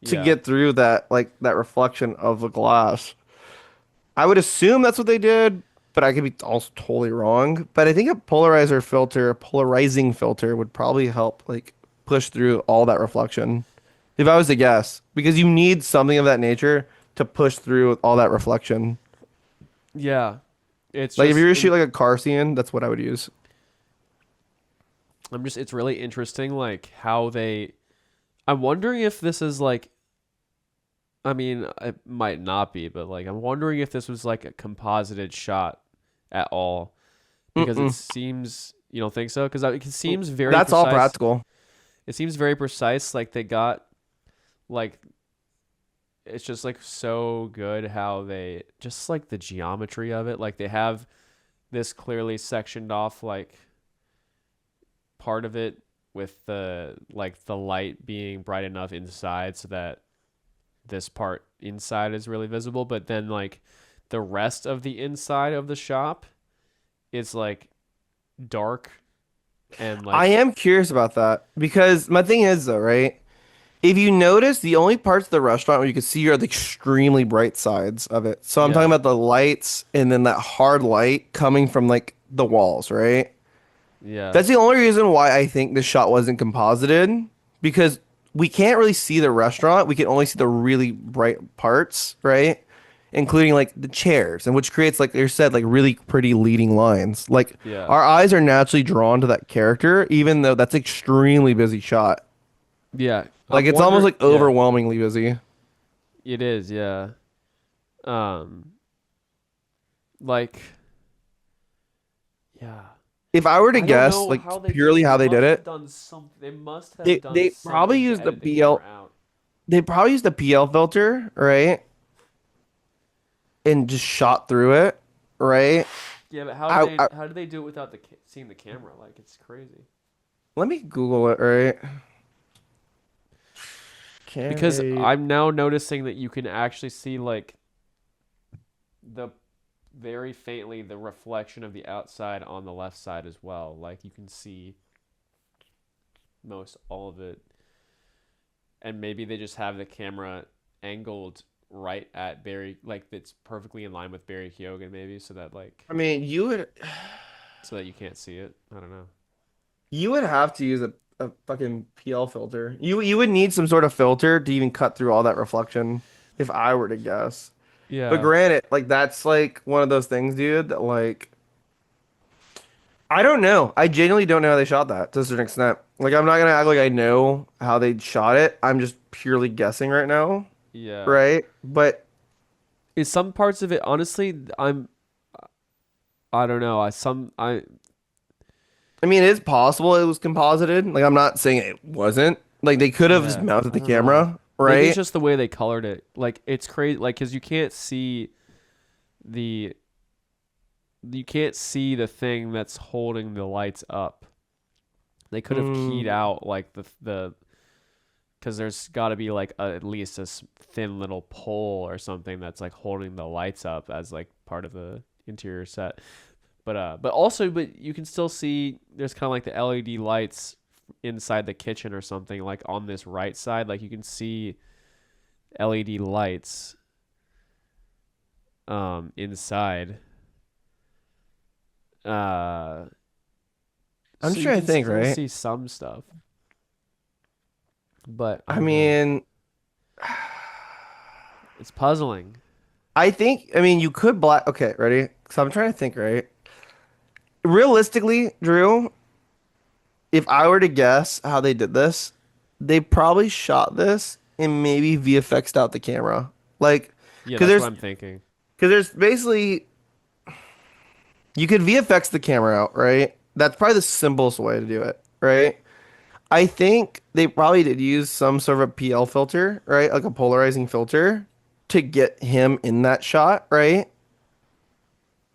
to Yeah, get through that, like that reflection of the glass. I would assume that's what they did, but I could be also totally wrong. But I think a polarizer filter, a polarizing filter would probably help like push through all that reflection. If I was to guess, because you need something of that nature to push through all that reflection. yeah. It's Like if you just were to shoot like a car scene, that's what I would use. it's really interesting like how they I'm wondering if this is like I mean, it might not be, but like I'm wondering if this was like a composited shot at all because it Mm-mm. seems you don't think so because it seems very That's all precise. practical. It seems very precise. Like they got like it's just like so good how they just like the geometry of it. Like they have this clearly sectioned off like part of it with the light being bright enough inside so that this part inside is really visible, but then like the rest of the inside of the shop is like dark and I like am curious about that because my thing is though, right? If you notice, the only parts of the restaurant where you can see are the extremely bright sides of it. So I'm talking yeah, about the lights and then that hard light coming from like the walls, right? yeah, That's the only reason why I think this shot wasn't composited because we can't really see the restaurant. We can only see the really bright parts, right? Including like the chairs, and which creates, like you said, like really pretty leading lines. Like yeah, our eyes are naturally drawn to that character, even though that's extremely busy shot. yeah. Like I'm it's almost wondering. like Yeah, overwhelmingly busy. it is. Yeah. Um. Like. Yeah. If I were to I don't guess, know like how they did purely it. They how they did must have it, done some. They must have done they probably something to used the edit the camera PL. out. They probably used the PL filter, right? And just shot through it, right? Yeah, but I how did they do it without seeing the camera? Like it's crazy. let me Google it, right? Can Because a I'm now noticing that you can actually see like the very faintly the reflection of the outside on the left side as well. Like you can see most all of it. And maybe they just have the camera angled right at Barry like it's perfectly in line with Barry Keoghan maybe so that like I mean, so that you can't see it. I don't know. you would have to use a fucking PL filter. You would need some sort of filter to even cut through all that reflection, if I were to guess. But Yeah. granted, like that's like one of those things, dude, that like I don't know. I genuinely don't know how they shot that to a certain extent. Like I'm not gonna act like I know how they shot it. I'm just purely guessing right now, Yeah. right? But Is some parts of it honestly I don't know. I mean, it is possible it was composited. Like I'm not saying it wasn't. Like they could have just yeah, mounted I the don't know. camera, Maybe it's right? just the way they colored it. Like it's crazy like cuz the you can't see the thing that's holding the lights up. They could have keyed Mm, out like the cuz there's got to be like at least thin little pole or something that's like holding the lights up as like part of the interior set. But you can still see there's kind of like the LED lights inside the kitchen or something like on this right side like you can see LED lights inside uh I'm so just you trying to can think, still right? see some stuff but I I don't know. mean, It's puzzling. I mean, you could black. Okay, ready? So I'm trying to think, right? Realistically, Drew, if I were to guess how they did this, they probably shot this and maybe VFX'd out the camera. Like, Yeah, because that's what there's I'm thinking. because there's basically you could VFX the camera out, right? That's probably the simplest way to do it, right? I think they probably did use some sort of a PL filter, right? Like a polarizing filter to get him in that shot, right?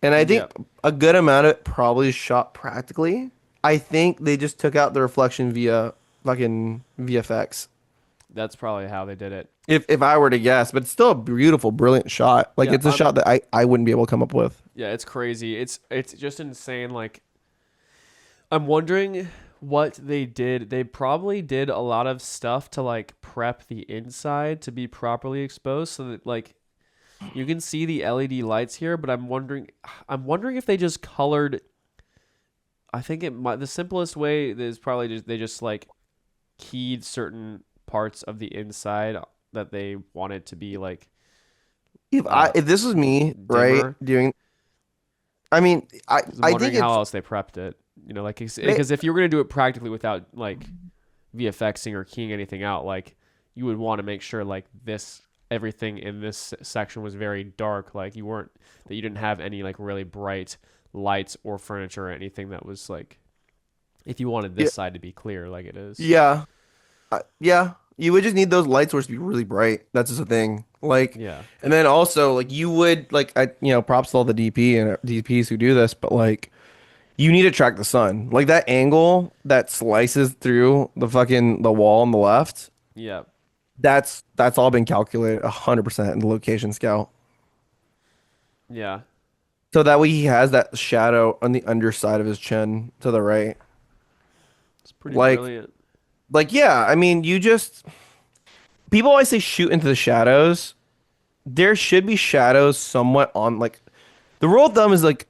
And I think Yep. a good amount of it probably is shot practically. I think they just took out the reflection via fucking VFX. That's probably how they did it. If I were to guess, but it's still a beautiful, brilliant shot. Like Yeah, it's a shot that I wouldn't be able to come up with. yeah, it's crazy. It's just insane. Like I'm wondering what they did. They probably did a lot of stuff to like prep the inside to be properly exposed so that like you can see the LED lights here, but I'm wondering if they just colored. I think it might the simplest way is probably just they just like keyed certain parts of the inside that they wanted to be like uh If this was me, right, dimmer. doing, I mean, Because I'm I wondering think how it's else they prepped it. Like they, because if you were gonna do it practically without like VFXing or keying anything out, like you would want to make sure like this everything in this section was very dark, like you didn't have any like really bright lights or furniture or anything that was like if you wanted yeah, this side to be clear like it is. yeah, yeah. You would just need those light sources to be really bright. That's just a thing. Like, Yeah. and then also like you would like props to all the DP and DPs who do this, but like you need to track the sun. Like that angle that slices through the wall on the left. Yeah. That's all been calculated 100% in the location scout. Yeah. So that way he has that shadow on the underside of his chin to the right. It's pretty Like brilliant. yeah, I mean, you just people always say shoot into the shadows. There should be shadows somewhat on like the rule of thumb is like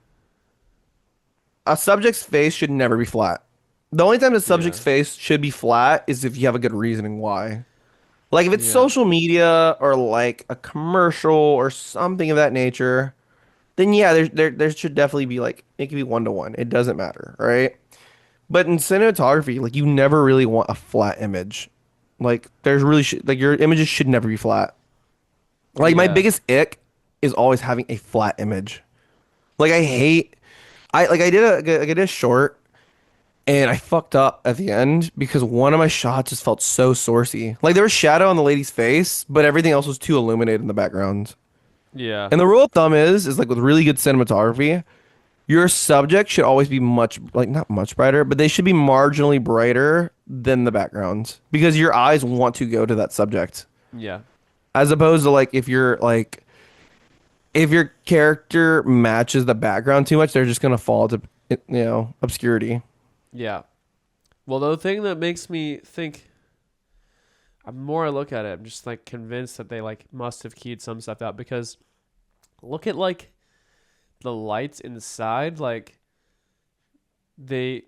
a subject's face should never be flat. The only time the Yeah. subject's face should be flat is if you have a good reasoning why. Like if it's Yeah. social media or like a commercial or something of that nature, then yeah, there should definitely be like it could be 1 to 1. It doesn't matter, right? But in cinematography, like you never really want a flat image. Like there's really like your images should never be flat. Like my Yeah. biggest ick is always having a flat image. Like I hate I did a short and I fucked up at the end because one of my shots just felt so sourcey. Like there was shadow on the lady's face, but everything else was too illuminated in the background. Yeah. And the rule of thumb is like with really good cinematography, your subject should always be much like not much brighter, but they should be marginally brighter than the background because your eyes want to go to that subject. Yeah. As opposed to like if your character matches the background too much, they're just gonna fall to obscurity. Yeah. Well, the thing that makes me think, the more I look at it, I'm just like convinced that they like must have keyed some stuff out because look at like the lights inside, like they,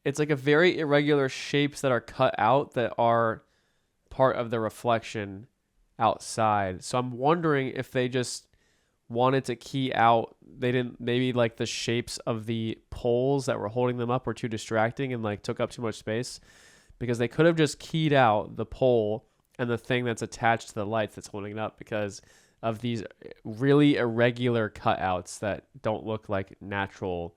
it's like a very irregular shapes that are cut out that are part of the reflection outside. So I'm wondering if they just wanted to key out they didn't maybe like the shapes of the poles that were holding them up were too distracting and like took up too much space because they could have just keyed out the pole and the thing that's attached to the lights that's holding it up because of these really irregular cutouts that don't look like natural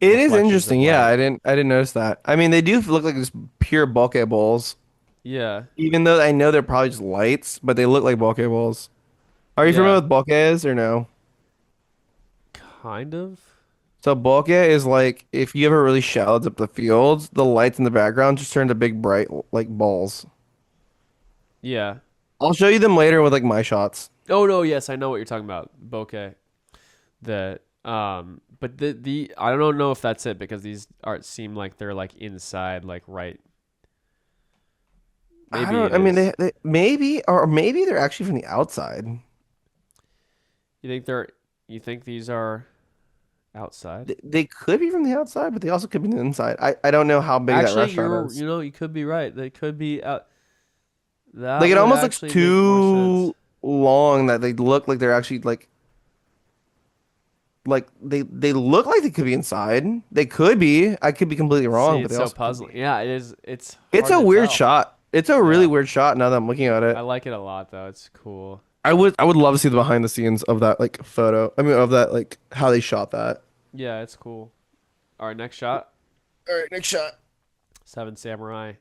It is reflections of interesting. Yeah, light. I didn't notice that. I mean, they do look like just pure bokeh balls, Yeah. even though I know they're probably just lights, but they look like bokeh balls. Are you familiar Yeah. with bokehs or no? Kind of. So bokeh is like if you ever really shallowed up the fields, the lights in the background just turn to big bright like balls. Yeah. I'll show you them later with like my shots. Oh no, yes, I know what you're talking about. Bokeh. The but the I don't know if that's it because these art seem like they're like inside like right. I Maybe don't. it I mean, is. they maybe or maybe they're actually from the outside. You think they're you think these are outside? They could be from the outside, but they also could be from the inside. I don't know how big that Actually, restaurant is. you could be right. They could be out. Like That it would almost looks actually make more sense. too long that they look like they're actually like they look like they could be inside. They could be. I could be completely See, wrong, but it's they so also could puzzling. be. Yeah, it is. It's It's hard a to weird tell. shot. It's a really Yeah, weird shot now that I'm looking at I it. like it a lot though. It's cool. I would love to see the behind the scenes of that like photo. I mean of that like how they shot that. Yeah, it's cool. All right, next shot. All right, next shot. Seven Samurai.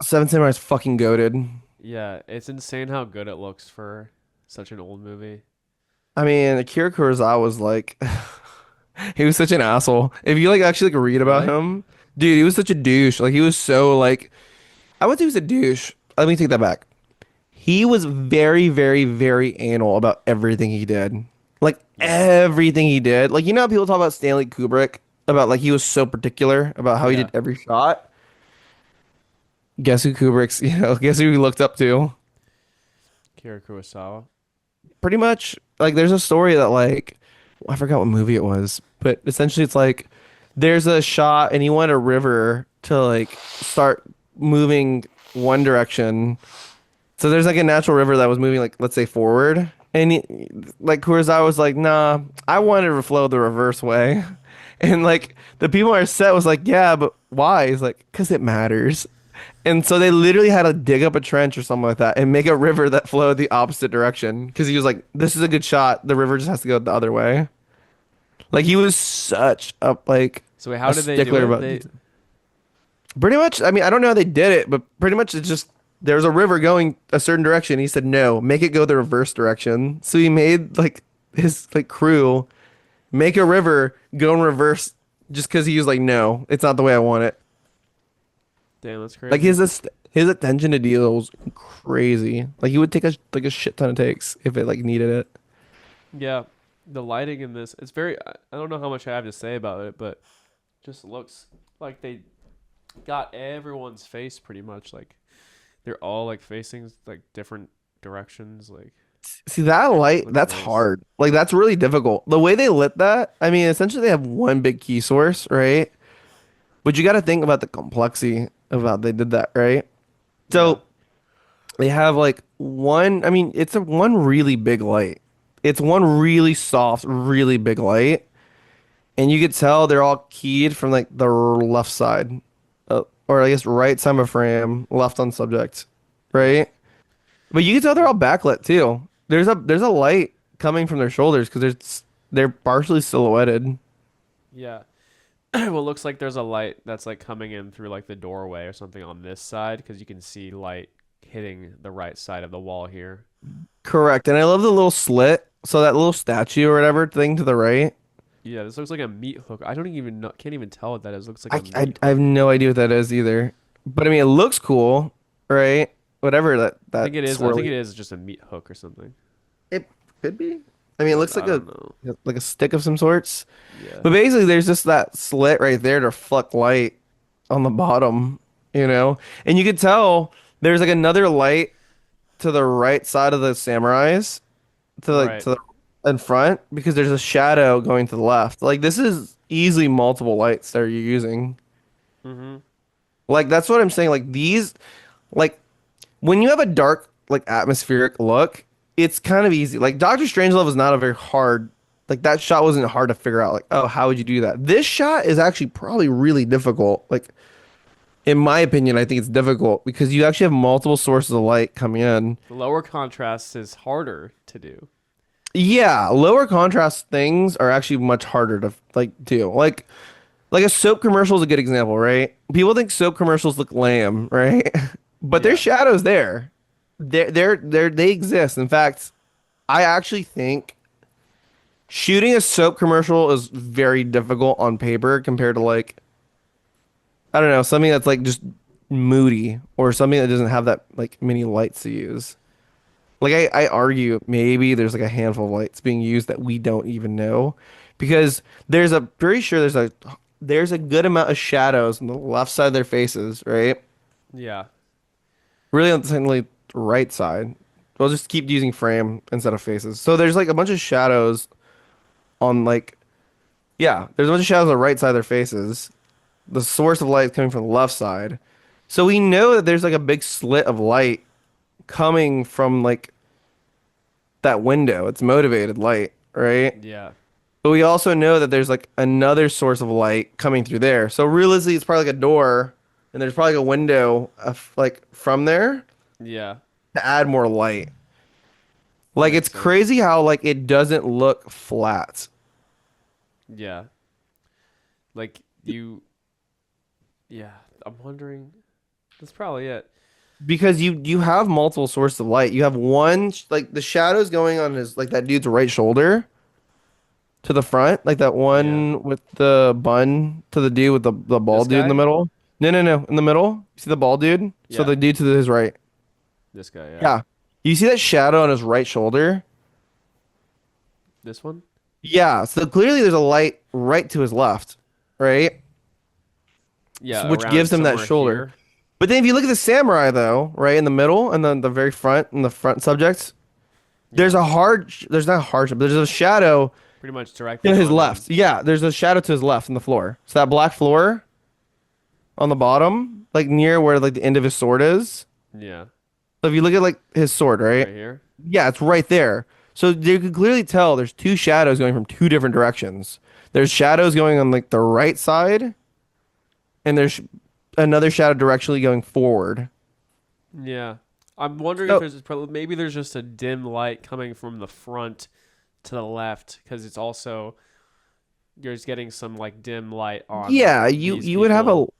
Seven Samurai is fucking goated. Yeah, it's insane how good it looks for such an old movie. I mean, Akira Kurosawa was like he was such an asshole. If you like actually like read about Really? him, dude, he was such a douche. Like he was so like I wouldn't say he was a douche. Let me take that back. He was very, very, very anal about everything he did. Like Yeah. everything he did. Like you know how people talk about Stanley Kubrick about like he was so particular about how he Yeah. did every shot. Guess who Kubrick's, guess who he looked up to? Kira Kurosawa. Pretty much like there's a story that like I forgot what movie it was, but essentially it's like there's a shot and he wanted a river to like start moving one direction. So there's like a natural river that was moving like let's say forward. And like Kurosawa was like, nah, I wanted to flow the reverse way. And like the people on our set was like, yeah, but why? He's like, because it matters. And so they literally had to dig up a trench or something like that and make a river that flowed the opposite direction. Because he was like, this is a good shot. The river just has to go the other way. Like he was such a like So wait, a how did they do stickler it? about They pretty much. I mean, I don't know how they did it, but pretty much it's just there was a river going a certain direction. He said no, make it go the reverse direction. So he made like his like crew make a river go in reverse just because he was like, no, it's not the way I want it. Damn, that's Like crazy. his attention to detail was crazy. Like he would take a shit ton of takes if it like needed it. Yeah, the lighting in this, it's very. I don't know how much I have to say about it, but just looks like they got everyone's face pretty much. Like they're all like facing like different directions. Like See that light, looks that's nice. hard. Like that's really difficult. The way they lit that, I mean, essentially they have one big key source, right? But you got to think about the complexity of how they did that, right? Yeah, So they have like one, I mean, it's a one really big light. It's one really soft, really big light. And you could tell they're all keyed from like the left side, or I guess right side of frame, left on subject, yeah, right? But you can tell they're all backlit too. There's a light coming from their shoulders because they're partially silhouetted. yeah. Well, it looks like there's a light that's like coming in through like the doorway or something on this side because you can see light hitting the right side of the wall here. Correct. And I love the little slit. So that little statue or whatever thing to the right. Yeah, this looks like a meat hook. I don't even know, can't even tell what that is. It looks like I, a I meat I have hook. no idea what that is either. But I mean, it looks cool, right? Whatever I think that it is. I think swirly. it is just a meat hook or something. It could be. I mean, it But looks I don't know. like a stick of some sorts. Yeah. But basically, there's just that slit right there to reflect light on the bottom, And you could tell there's like another light to the right side of the samurais, Right. to the in front because there's a shadow going to the left. Like this is easily multiple lights that you're using. Mm-hmm. Like that's what I'm saying. Like these, like when you have a dark like atmospheric look, it's kind of easy. Like Doctor Strangelove is not a very hard. Like that shot wasn't hard to figure out. Like, oh, how would you do that? This shot is actually probably really difficult. Like in my opinion, I think it's difficult because you actually have multiple sources of light coming in. Lower contrast is harder to do. Yeah, lower contrast things are actually much harder to like do. Like a soap commercial is a good example, right? People think soap commercials look lame, right? But there's Yeah. shadows there. They exist. In fact, I actually think shooting a soap commercial is very difficult on paper compared to like I don't know, something that's like just moody or something that doesn't have that like many lights to use. Like I argue maybe there's like a handful of lights being used that we don't even know because there's a pretty sure there's a good amount of shadows on the left side of their faces, right? Yeah. Really on the right side. We'll just keep using frame instead of faces. So there's like a bunch of shadows on like yeah, there's a bunch of shadows on the right side of their faces. The source of light is coming from the left side. So we know that there's like a big slit of light coming from like that window. It's motivated light, right? Yeah. But we also know that there's like another source of light coming through there. So realistically, it's probably like a door, and there's probably like a window like from there Yeah. to add more light. Like it's Makes sense. crazy how like it doesn't look flat Yeah. Like you yeah, I'm wondering that's probably it. because you have multiple sources of light. You have one like the shadows going on his like that dude's right shoulder to the front, like that Yeah. one with the bun to the dude with the This bald dude in the guy? middle. No, no, no, in the middle. You see the bald dude? So Yeah. the dude to his right. This guy, yeah. Yeah. You see that shadow on his right shoulder? This one? Yeah. So clearly there's a light right to his left, right? So, Yeah, which around gives him that somewhere shoulder. here. But then if you look at the samurai though, right in the middle and then the very front in the front subject, Yeah. there's not a hardship. There's a shadow Pretty much directly to his on him. left. Yeah, there's a shadow to his left in the floor. So that black floor on the bottom, like near where like the end of his sword is. Yeah. So if you look at like his sword, right? Right here. Yeah, it's right there. So you can clearly tell there's two shadows going from two different directions. There's shadows going on like the right side, and there's another shadow directionally going forward. Yeah. I'm wondering if So maybe there's just a dim light coming from the front to the left because it's also you're just getting some like dim light on yeah, you these you would have people.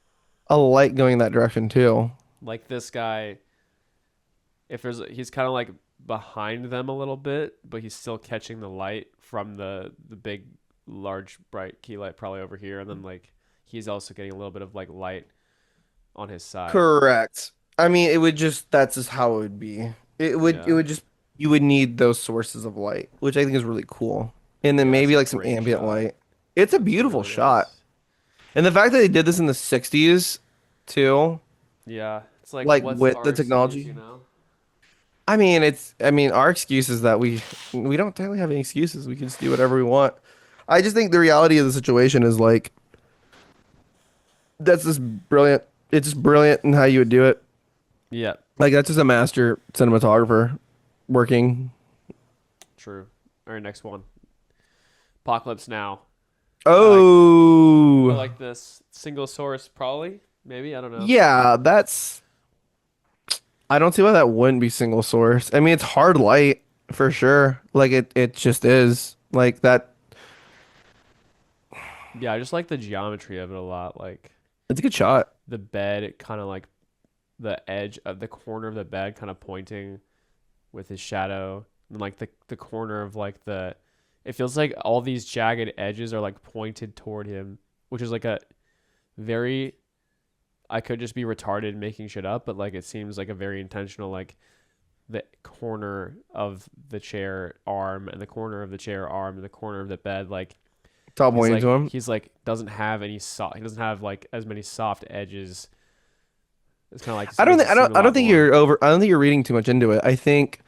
a light going in that direction too. Like this guy, if there's he's kind of like behind them a little bit, but he's still catching the light from the big large bright key light probably over here, and then like he's also getting a little bit of like light on his side. Correct. I mean, it would just that's just how it would be. It Yeah. would just you would need those sources of light, which I think is really cool. And then Yeah, it's maybe a like some great ambient shot. light. It's a It beautiful really shot. is. And the fact that they did this in the 60s too, Yeah. It's like like what's with our the excuse, technology. you know? I mean our excuse is that we don't technically have any excuses. We can just do whatever we want. I just think the reality of the situation is like that's just brilliant. It's just brilliant in how you would do it. Yeah, Like that's just a master cinematographer working. true. All right, next one. Apocalypse Now. Uh, I Oh, like this. Single source, probably. Maybe. I don't know. yeah, that's. I don't see why that wouldn't be single source. I mean, it's hard light for sure. Like it just is. Like that. Yeah, I just like the geometry of it a lot. Like It's a good shot. the bed, it kind of like the edge of the corner of the bed kind of pointing with his shadow. And like the corner of like the. It feels like all these jagged edges are like pointed toward him, which is like a very. I could just be retarded making shit up, but like it seems like a very intentional like the corner of the chair arm and the corner of the chair arm and the corner of the bed like It's all pointing to him. he's like doesn't have any soft he doesn't have like as many soft edges. It's kind of like just makes it seem a I don't lot think more I don't think you're reading too much into it. I think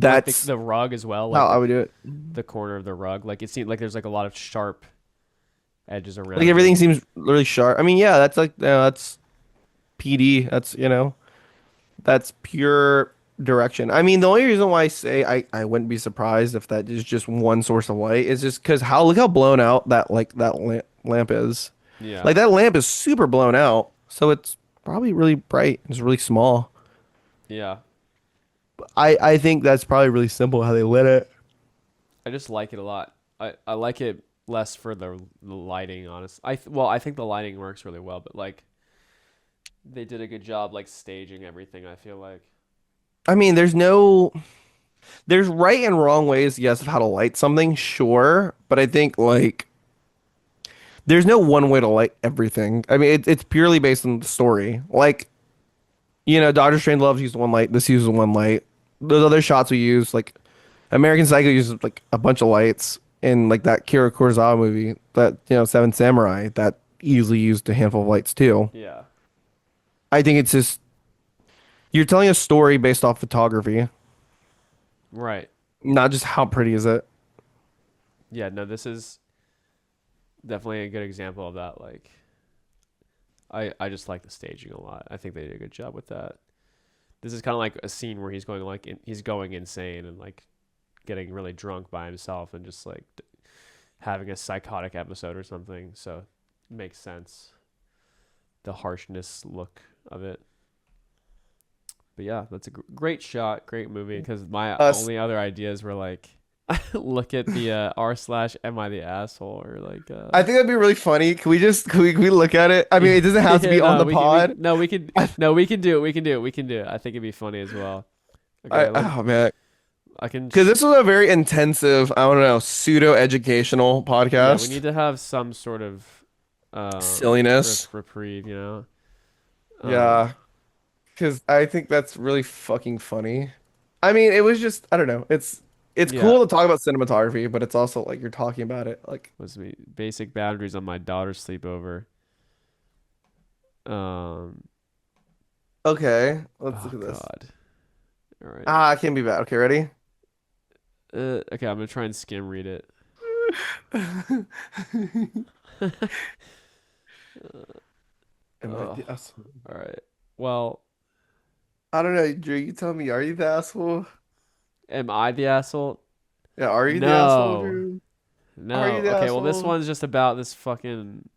or like that's the rug as well, how like I would do it. the corner of the rug, like it seems like there's like a lot of sharp edges Like around everything him. seems really sharp. I mean, yeah, that's like that's PD. That's that's pure direction. I mean, the only reason why I say I wouldn't be surprised if that is just one source of light is just because how look how blown out that like that lamp is. Yeah, Like that lamp is super blown out, so it's probably really bright. It's really small. yeah. I think that's probably really simple how they lit it. I just like it a lot. I like it less for the lighting, honest. Well, I think the lighting works really well, but like they did a good job like staging everything, I feel like. I mean, there's right and wrong ways, yes, of how to light something, sure, but I think like there's no one way to light everything. I mean, it's purely based on the story. Like Doctor Strange Loves used one light. This uses one light. Those other shots we use, like American Psycho uses like a bunch of lights in like that Kira Kurosawa movie, that Seven Samurai, that easily used a handful of lights too. Yeah. I think it's just you're telling a story based off photography, Right. not just how pretty is it. Yeah, no, this is definitely a good example of that. Like I just like the staging a lot. I think they did a good job with that. This is kind of like a scene where he's going like he's going insane and like getting really drunk by himself and just like having a psychotic episode or something. So it makes sense. The harshness look of it. But yeah, that's a great shot, great movie. Because my Us. only other ideas were like, look at the r slash am I the asshole or like I think that'd be really funny. Can we look at it? I mean, it doesn't have to yeah, be on no, the pod. we no, we can do it. We can do it. We can do it. I think it'd be funny as well. Okay, Oh man, I can. because this was a very intensive, I don't know, pseudo educational Yeah, we podcast. need to have some sort of Silliness. reprieve, you know. Um, Yeah, because I think that's really fucking funny. I mean, it was just I don't know. It's yeah, cool to talk about cinematography, but it's also like you're talking about it like was me basic boundaries on my daughter's sleepover. Um, okay, let's look oh at this. God. All right. Ah, it can't be bad. Okay, ready? Okay, I'm gonna try and skim read it. Am I Oh, the asshole? all right. Well, I don't know, Drew. You tell me. Are you the asshole? am I the asshole? Yeah, are you the asshole, No. Drew? Are No. you the Okay, well this asshole? one's just about this fucking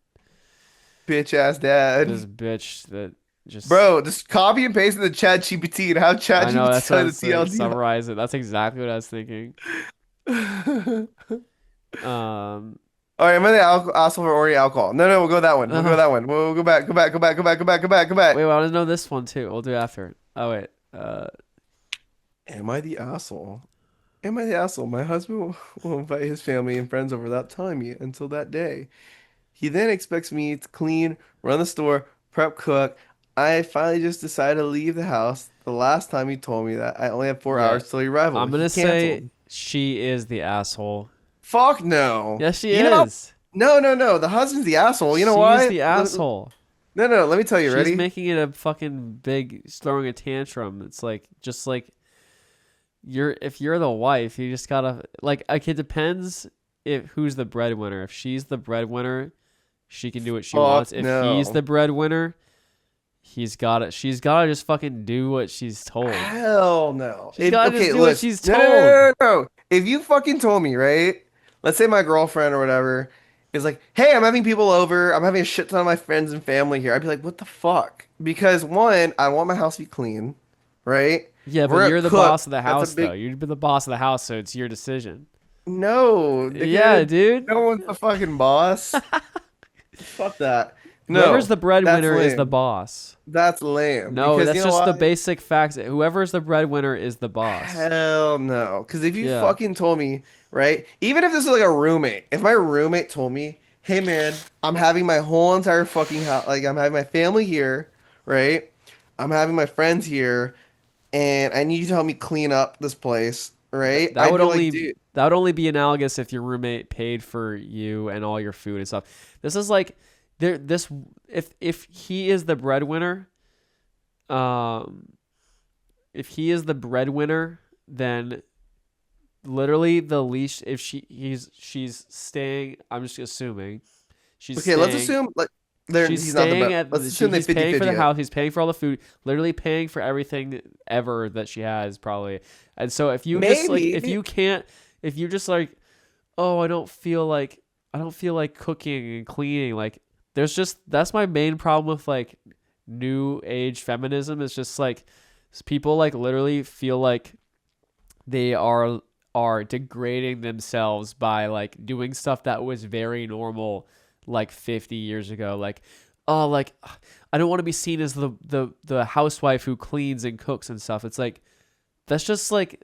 Bitch ass dad. this bitch that just Bro, just copy and paste in the chat GPT and have chat I know GPT that's what tell I you was the saying. TLDR. Summarize it. That's exactly what I was thinking. Um All right, am I the asshole for ordering alcohol? No, no, we'll go that one. We'll go that one. We'll go back, go back, go back, go back, go back, go back, go back. wait, well, I want to know this one too. We'll do it after. Oh wait. Am I the asshole? Am I the asshole? My husband will invite his family and friends over without telling me until that day. He then expects me to clean, run the store, prep, cook. I finally just decided to leave the house. The last time he told me that I only have four Yeah. hours till the arrival. I'm He gonna say canceled. she is the asshole. Fuck no. Yes, she You know, is. no, no, no. The husband's the asshole. You know She's why? the asshole. No, no. Let me tell you. She's Ready? making it a fucking big throwing a tantrum. It's like just like if you're the wife, you just gotta like it depends if who's the breadwinner. If she's the breadwinner, she can do what she Fuck wants. If he's no. the breadwinner, she's gotta just fucking do what she's told. Hell no. She's gotta just Okay, do what listen. she's No, no, no, told. no, no, no. If you fucking told me, right? Let's say my girlfriend or whatever is like, hey, I'm having people over. I'm having a shit ton of my friends and family here. I'd be like, what the fuck? Because one, I want my house to be clean, right? Yeah, If but we're gonna you're the cook, boss of the that's a house though. big You're the boss of the house, so it's your decision. no, Yeah, nigga. dude. No one's the fucking boss. Fuck that. Whoever's No, the that's breadwinner is the lame. boss. That's lame. No, Because you that's know just the why? basic facts. Whoever's the breadwinner is the boss. Hell no. Because if you Yeah. fucking told me, right? Even if this is like a roommate, if my roommate told me, hey man, I'm having my whole entire fucking house, like I'm having my family here, right? I'm having my friends here, and I need you to help me clean up this place, right? That I'd would be like, only dude, that would only be analogous if your roommate paid for you and all your food and stuff. This is like there this if he is the breadwinner, um if he is the breadwinner, then literally the least if she's staying, I'm just assuming she's okay, let's staying assume like she's he's not the staying best. at Let's assume they he's paying for 50-50 the it. house, he's paying for all the food, literally paying for everything ever that she has probably. And so if you just like if Maybe. you can't if you just like, oh, I don't feel like cooking and cleaning, like there's just that's my main problem with like new age feminism. Is just like people like literally feel like they are degrading themselves by like doing stuff that was very normal like 50 years ago, like oh like I don't want to be seen as the housewife who cleans and cooks and stuff. It's like that's just like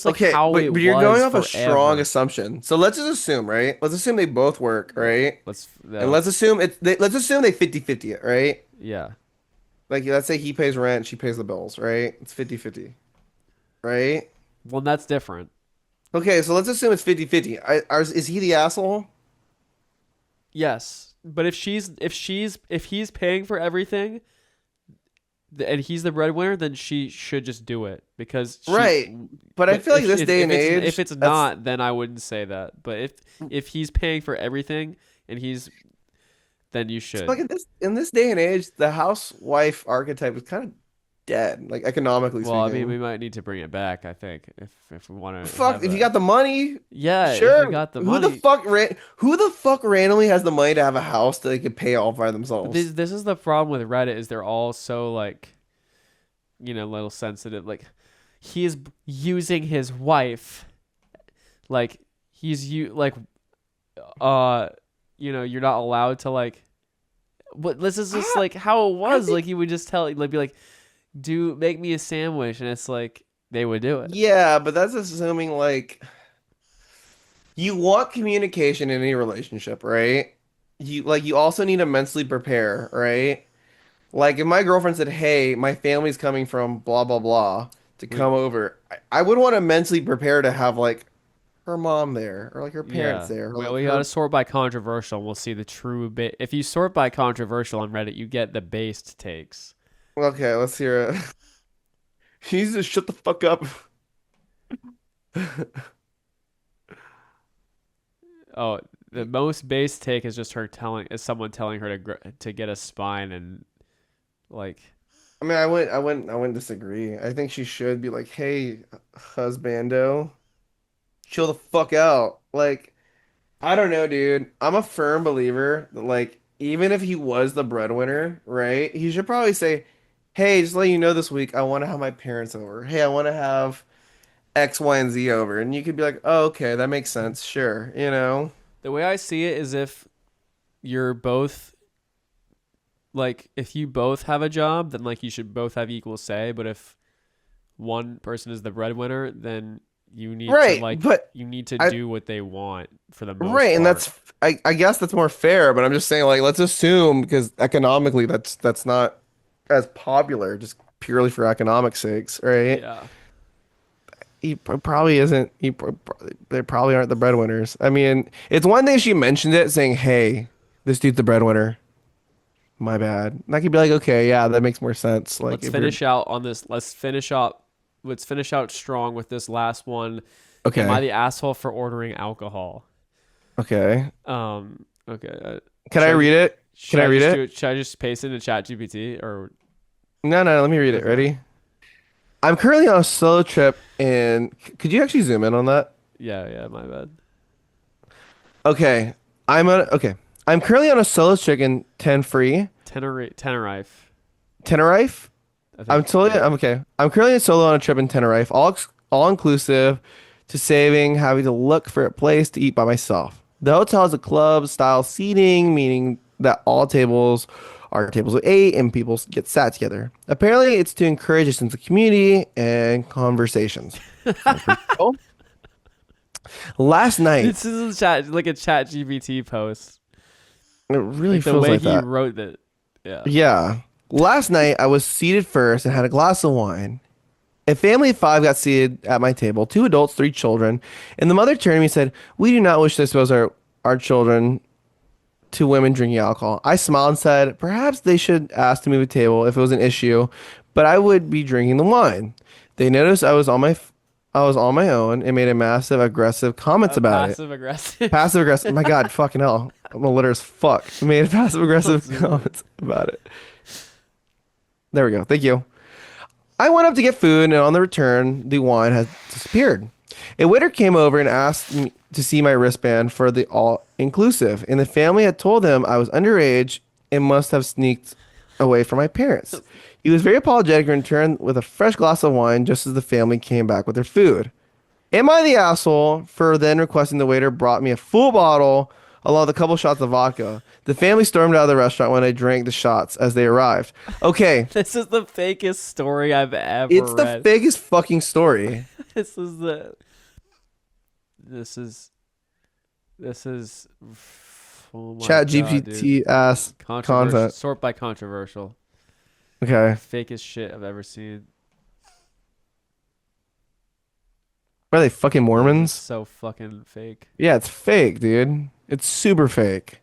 Okay, how but it you're going was off a strong forever. assumption. So let's just assume, right? Let's assume they both work, right? Yeah, And let's assume they 50-50 it, right? yeah. Like let's say he pays rent, she pays the bills, right? It's 50-50, right? Well, that's different. Okay, so let's assume it's 50-50. Is he the asshole? Yes, but if he's paying for everything and he's the breadwinner, then she should just do it because she. Right. But I But feel like this day and if age, it's that's not, then I wouldn't say that. But if he's paying for everything and then you like should. in this day and age, the housewife archetype is kind of dead, like economically Well, I mean, we speaking. might need to bring it back. I think if we want to Fuck, have if you a got the money, yeah, if we sure. got the money. Who the fuck randomly has the money to have a house that they could pay all by But themselves? this is the problem with Reddit is they're all so like little sensitive. Like he's using his wife. Like like uh you're not allowed to like. But this is just like how it I was. think Like he would just be like, do make me a sandwich, and it's like they would do it. yeah, but that's assuming like you want communication in any relationship, right? You also need to mentally prepare, right? Like if my girlfriend said, "Hey, my family's coming from blah blah blah to We come over," I would want to mentally prepare to have like her mom there or like her parents Yeah, there or like we gotta her. sort by controversial. And we'll see the true bit. If you sort by controversial on Reddit, you get the based takes. Okay, let's hear it. She needs to shut the fuck up. Oh, the most based take is just someone telling her to get a spine and like I mean, I wouldn't disagree. I think she should be like, "Hey, husbando, chill the fuck out." Like, I don't know, dude. I'm a firm believer that like even if he was the breadwinner, right? He should probably say, "Hey, just let you know this week I want to have my parents over. Hey, I want to have X, Y, and Z over." And you could be like, "Oh, okay, that makes sense. Sure." You know? the way I see it is you're both if you both have a job, then like you should both have equal say. But if one person is the breadwinner, then Right, but you need to I do what they want for the most right, and part. that's I guess that's more fair, but I'm just saying like let's assume because economically that's not as popular just purely for economic sakes, right? Yeah. Probably isn't. They probably aren't the breadwinners. I mean, it's one thing she mentioned it, saying, "Hey, this dude's the breadwinner." My bad. And I could be like, "Okay, yeah, that makes more sense." Like Let's if you're finish out on this. Let's finish out strong with this last one. Am I okay, the asshole for ordering alcohol? okay. Okay. Can I read it? Can Should I I read just do it? it? Should I just paste it into Chat GPT or No, no. Let me read it. okay? Ready? I'm currently on a solo trip, and could you actually zoom in on that? Yeah, yeah. My bad. Okay, okay. I'm currently on a solo trip in Tenerife. Tenerife. I think. I'm Yeah. okay. I'm currently solo on a trip in Tenerife, all inclusive to saving, having to look for a place to eat by myself. The hotel has a club style seating, meaning that all tables are tables of eight and people get sat together. Apparently, it's to encourage a sense of community and conversations. Sounds pretty cool. Last night, This is a chat like a Chat GPT post. it really Like the feels way like he that. wrote it. Yeah. Yeah. Last night, I was seated first and had a glass of wine. A family of five got seated at my table, two adults, three children, and the mother turned to me and said, "We do not wish to expose our children to women drinking alcohol." I smiled and said, "Perhaps they should ask to move a table if it was an issue, but I would be drinking the wine." They noticed I was on my own and made a massive aggressive comments about it. Passive aggressive. Passive aggressive. My God, fucking hell. I'm illiterate as fuck. Made passive I'll aggressive zoom in. comments about it. There we go. Thank you. I went up to get food, and on the return, the wine had disappeared. A waiter came over and asked me to see my wristband for the all inclusive, and the family had told him I was underage and must have sneaked away from my parents. He was very apologetic and returned with a fresh glass of wine just as the family came back with their food. Am I the asshole for then requesting the waiter brought me a full bottle along with a couple shots of vodka? The family stormed out of the restaurant when I drank the shots as they arrived. Okay, This is the fakest story I've it's ever the read. biggest fucking story. This is the. This is. This is. Oh my Chat god, dude. GPT ass Controversial. content. Sort by controversial. Okay. Fakest shit I've ever seen. Are they fucking This is Mormons? so fucking fake. Yeah, it's fake, dude. It's super fake.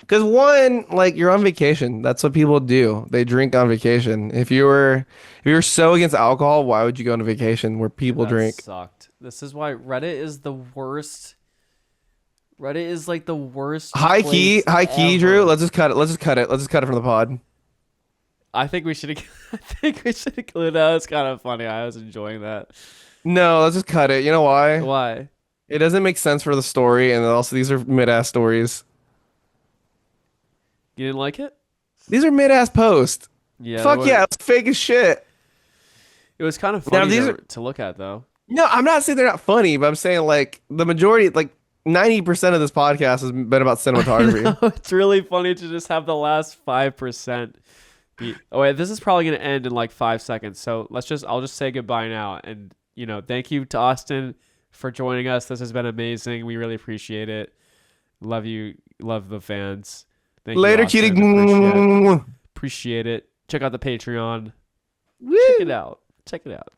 Because one, like you're on vacation. That's what people do. They drink on vacation. If you were so against alcohol, why would you go on a vacation where Yeah, people that drink? sucked. This is why Reddit is the worst. Reddit is like the worst High place key, Drew. ever. Let's just cut it. Let's just cut it. Let's just cut it from the pod. I think we should. I think we should include that. It's kind of funny. I was enjoying that. No, let's just cut it. You know why? Why? It doesn't make sense for the story, and also these are mid-ass stories. You didn't like it? These are mid-ass posts. Yeah. Fuck yeah, it's fake as shit. It was kind of Now funny these are to look at though. no, I'm not saying they're not funny, but I'm saying like the majority, like 90% of this podcast has been about I cinematography. know, it's really funny to just have the last 5% be. Oh wait, this is probably gonna end in like 5 seconds. So I'll just say goodbye now. And thank you to Austin for joining us. This has been amazing. We really appreciate it. Love you. Love the fans. Thank you, Later, cutie. Austin. Appreciate it. Check out the Patreon. Woo! Check it out. Check it out.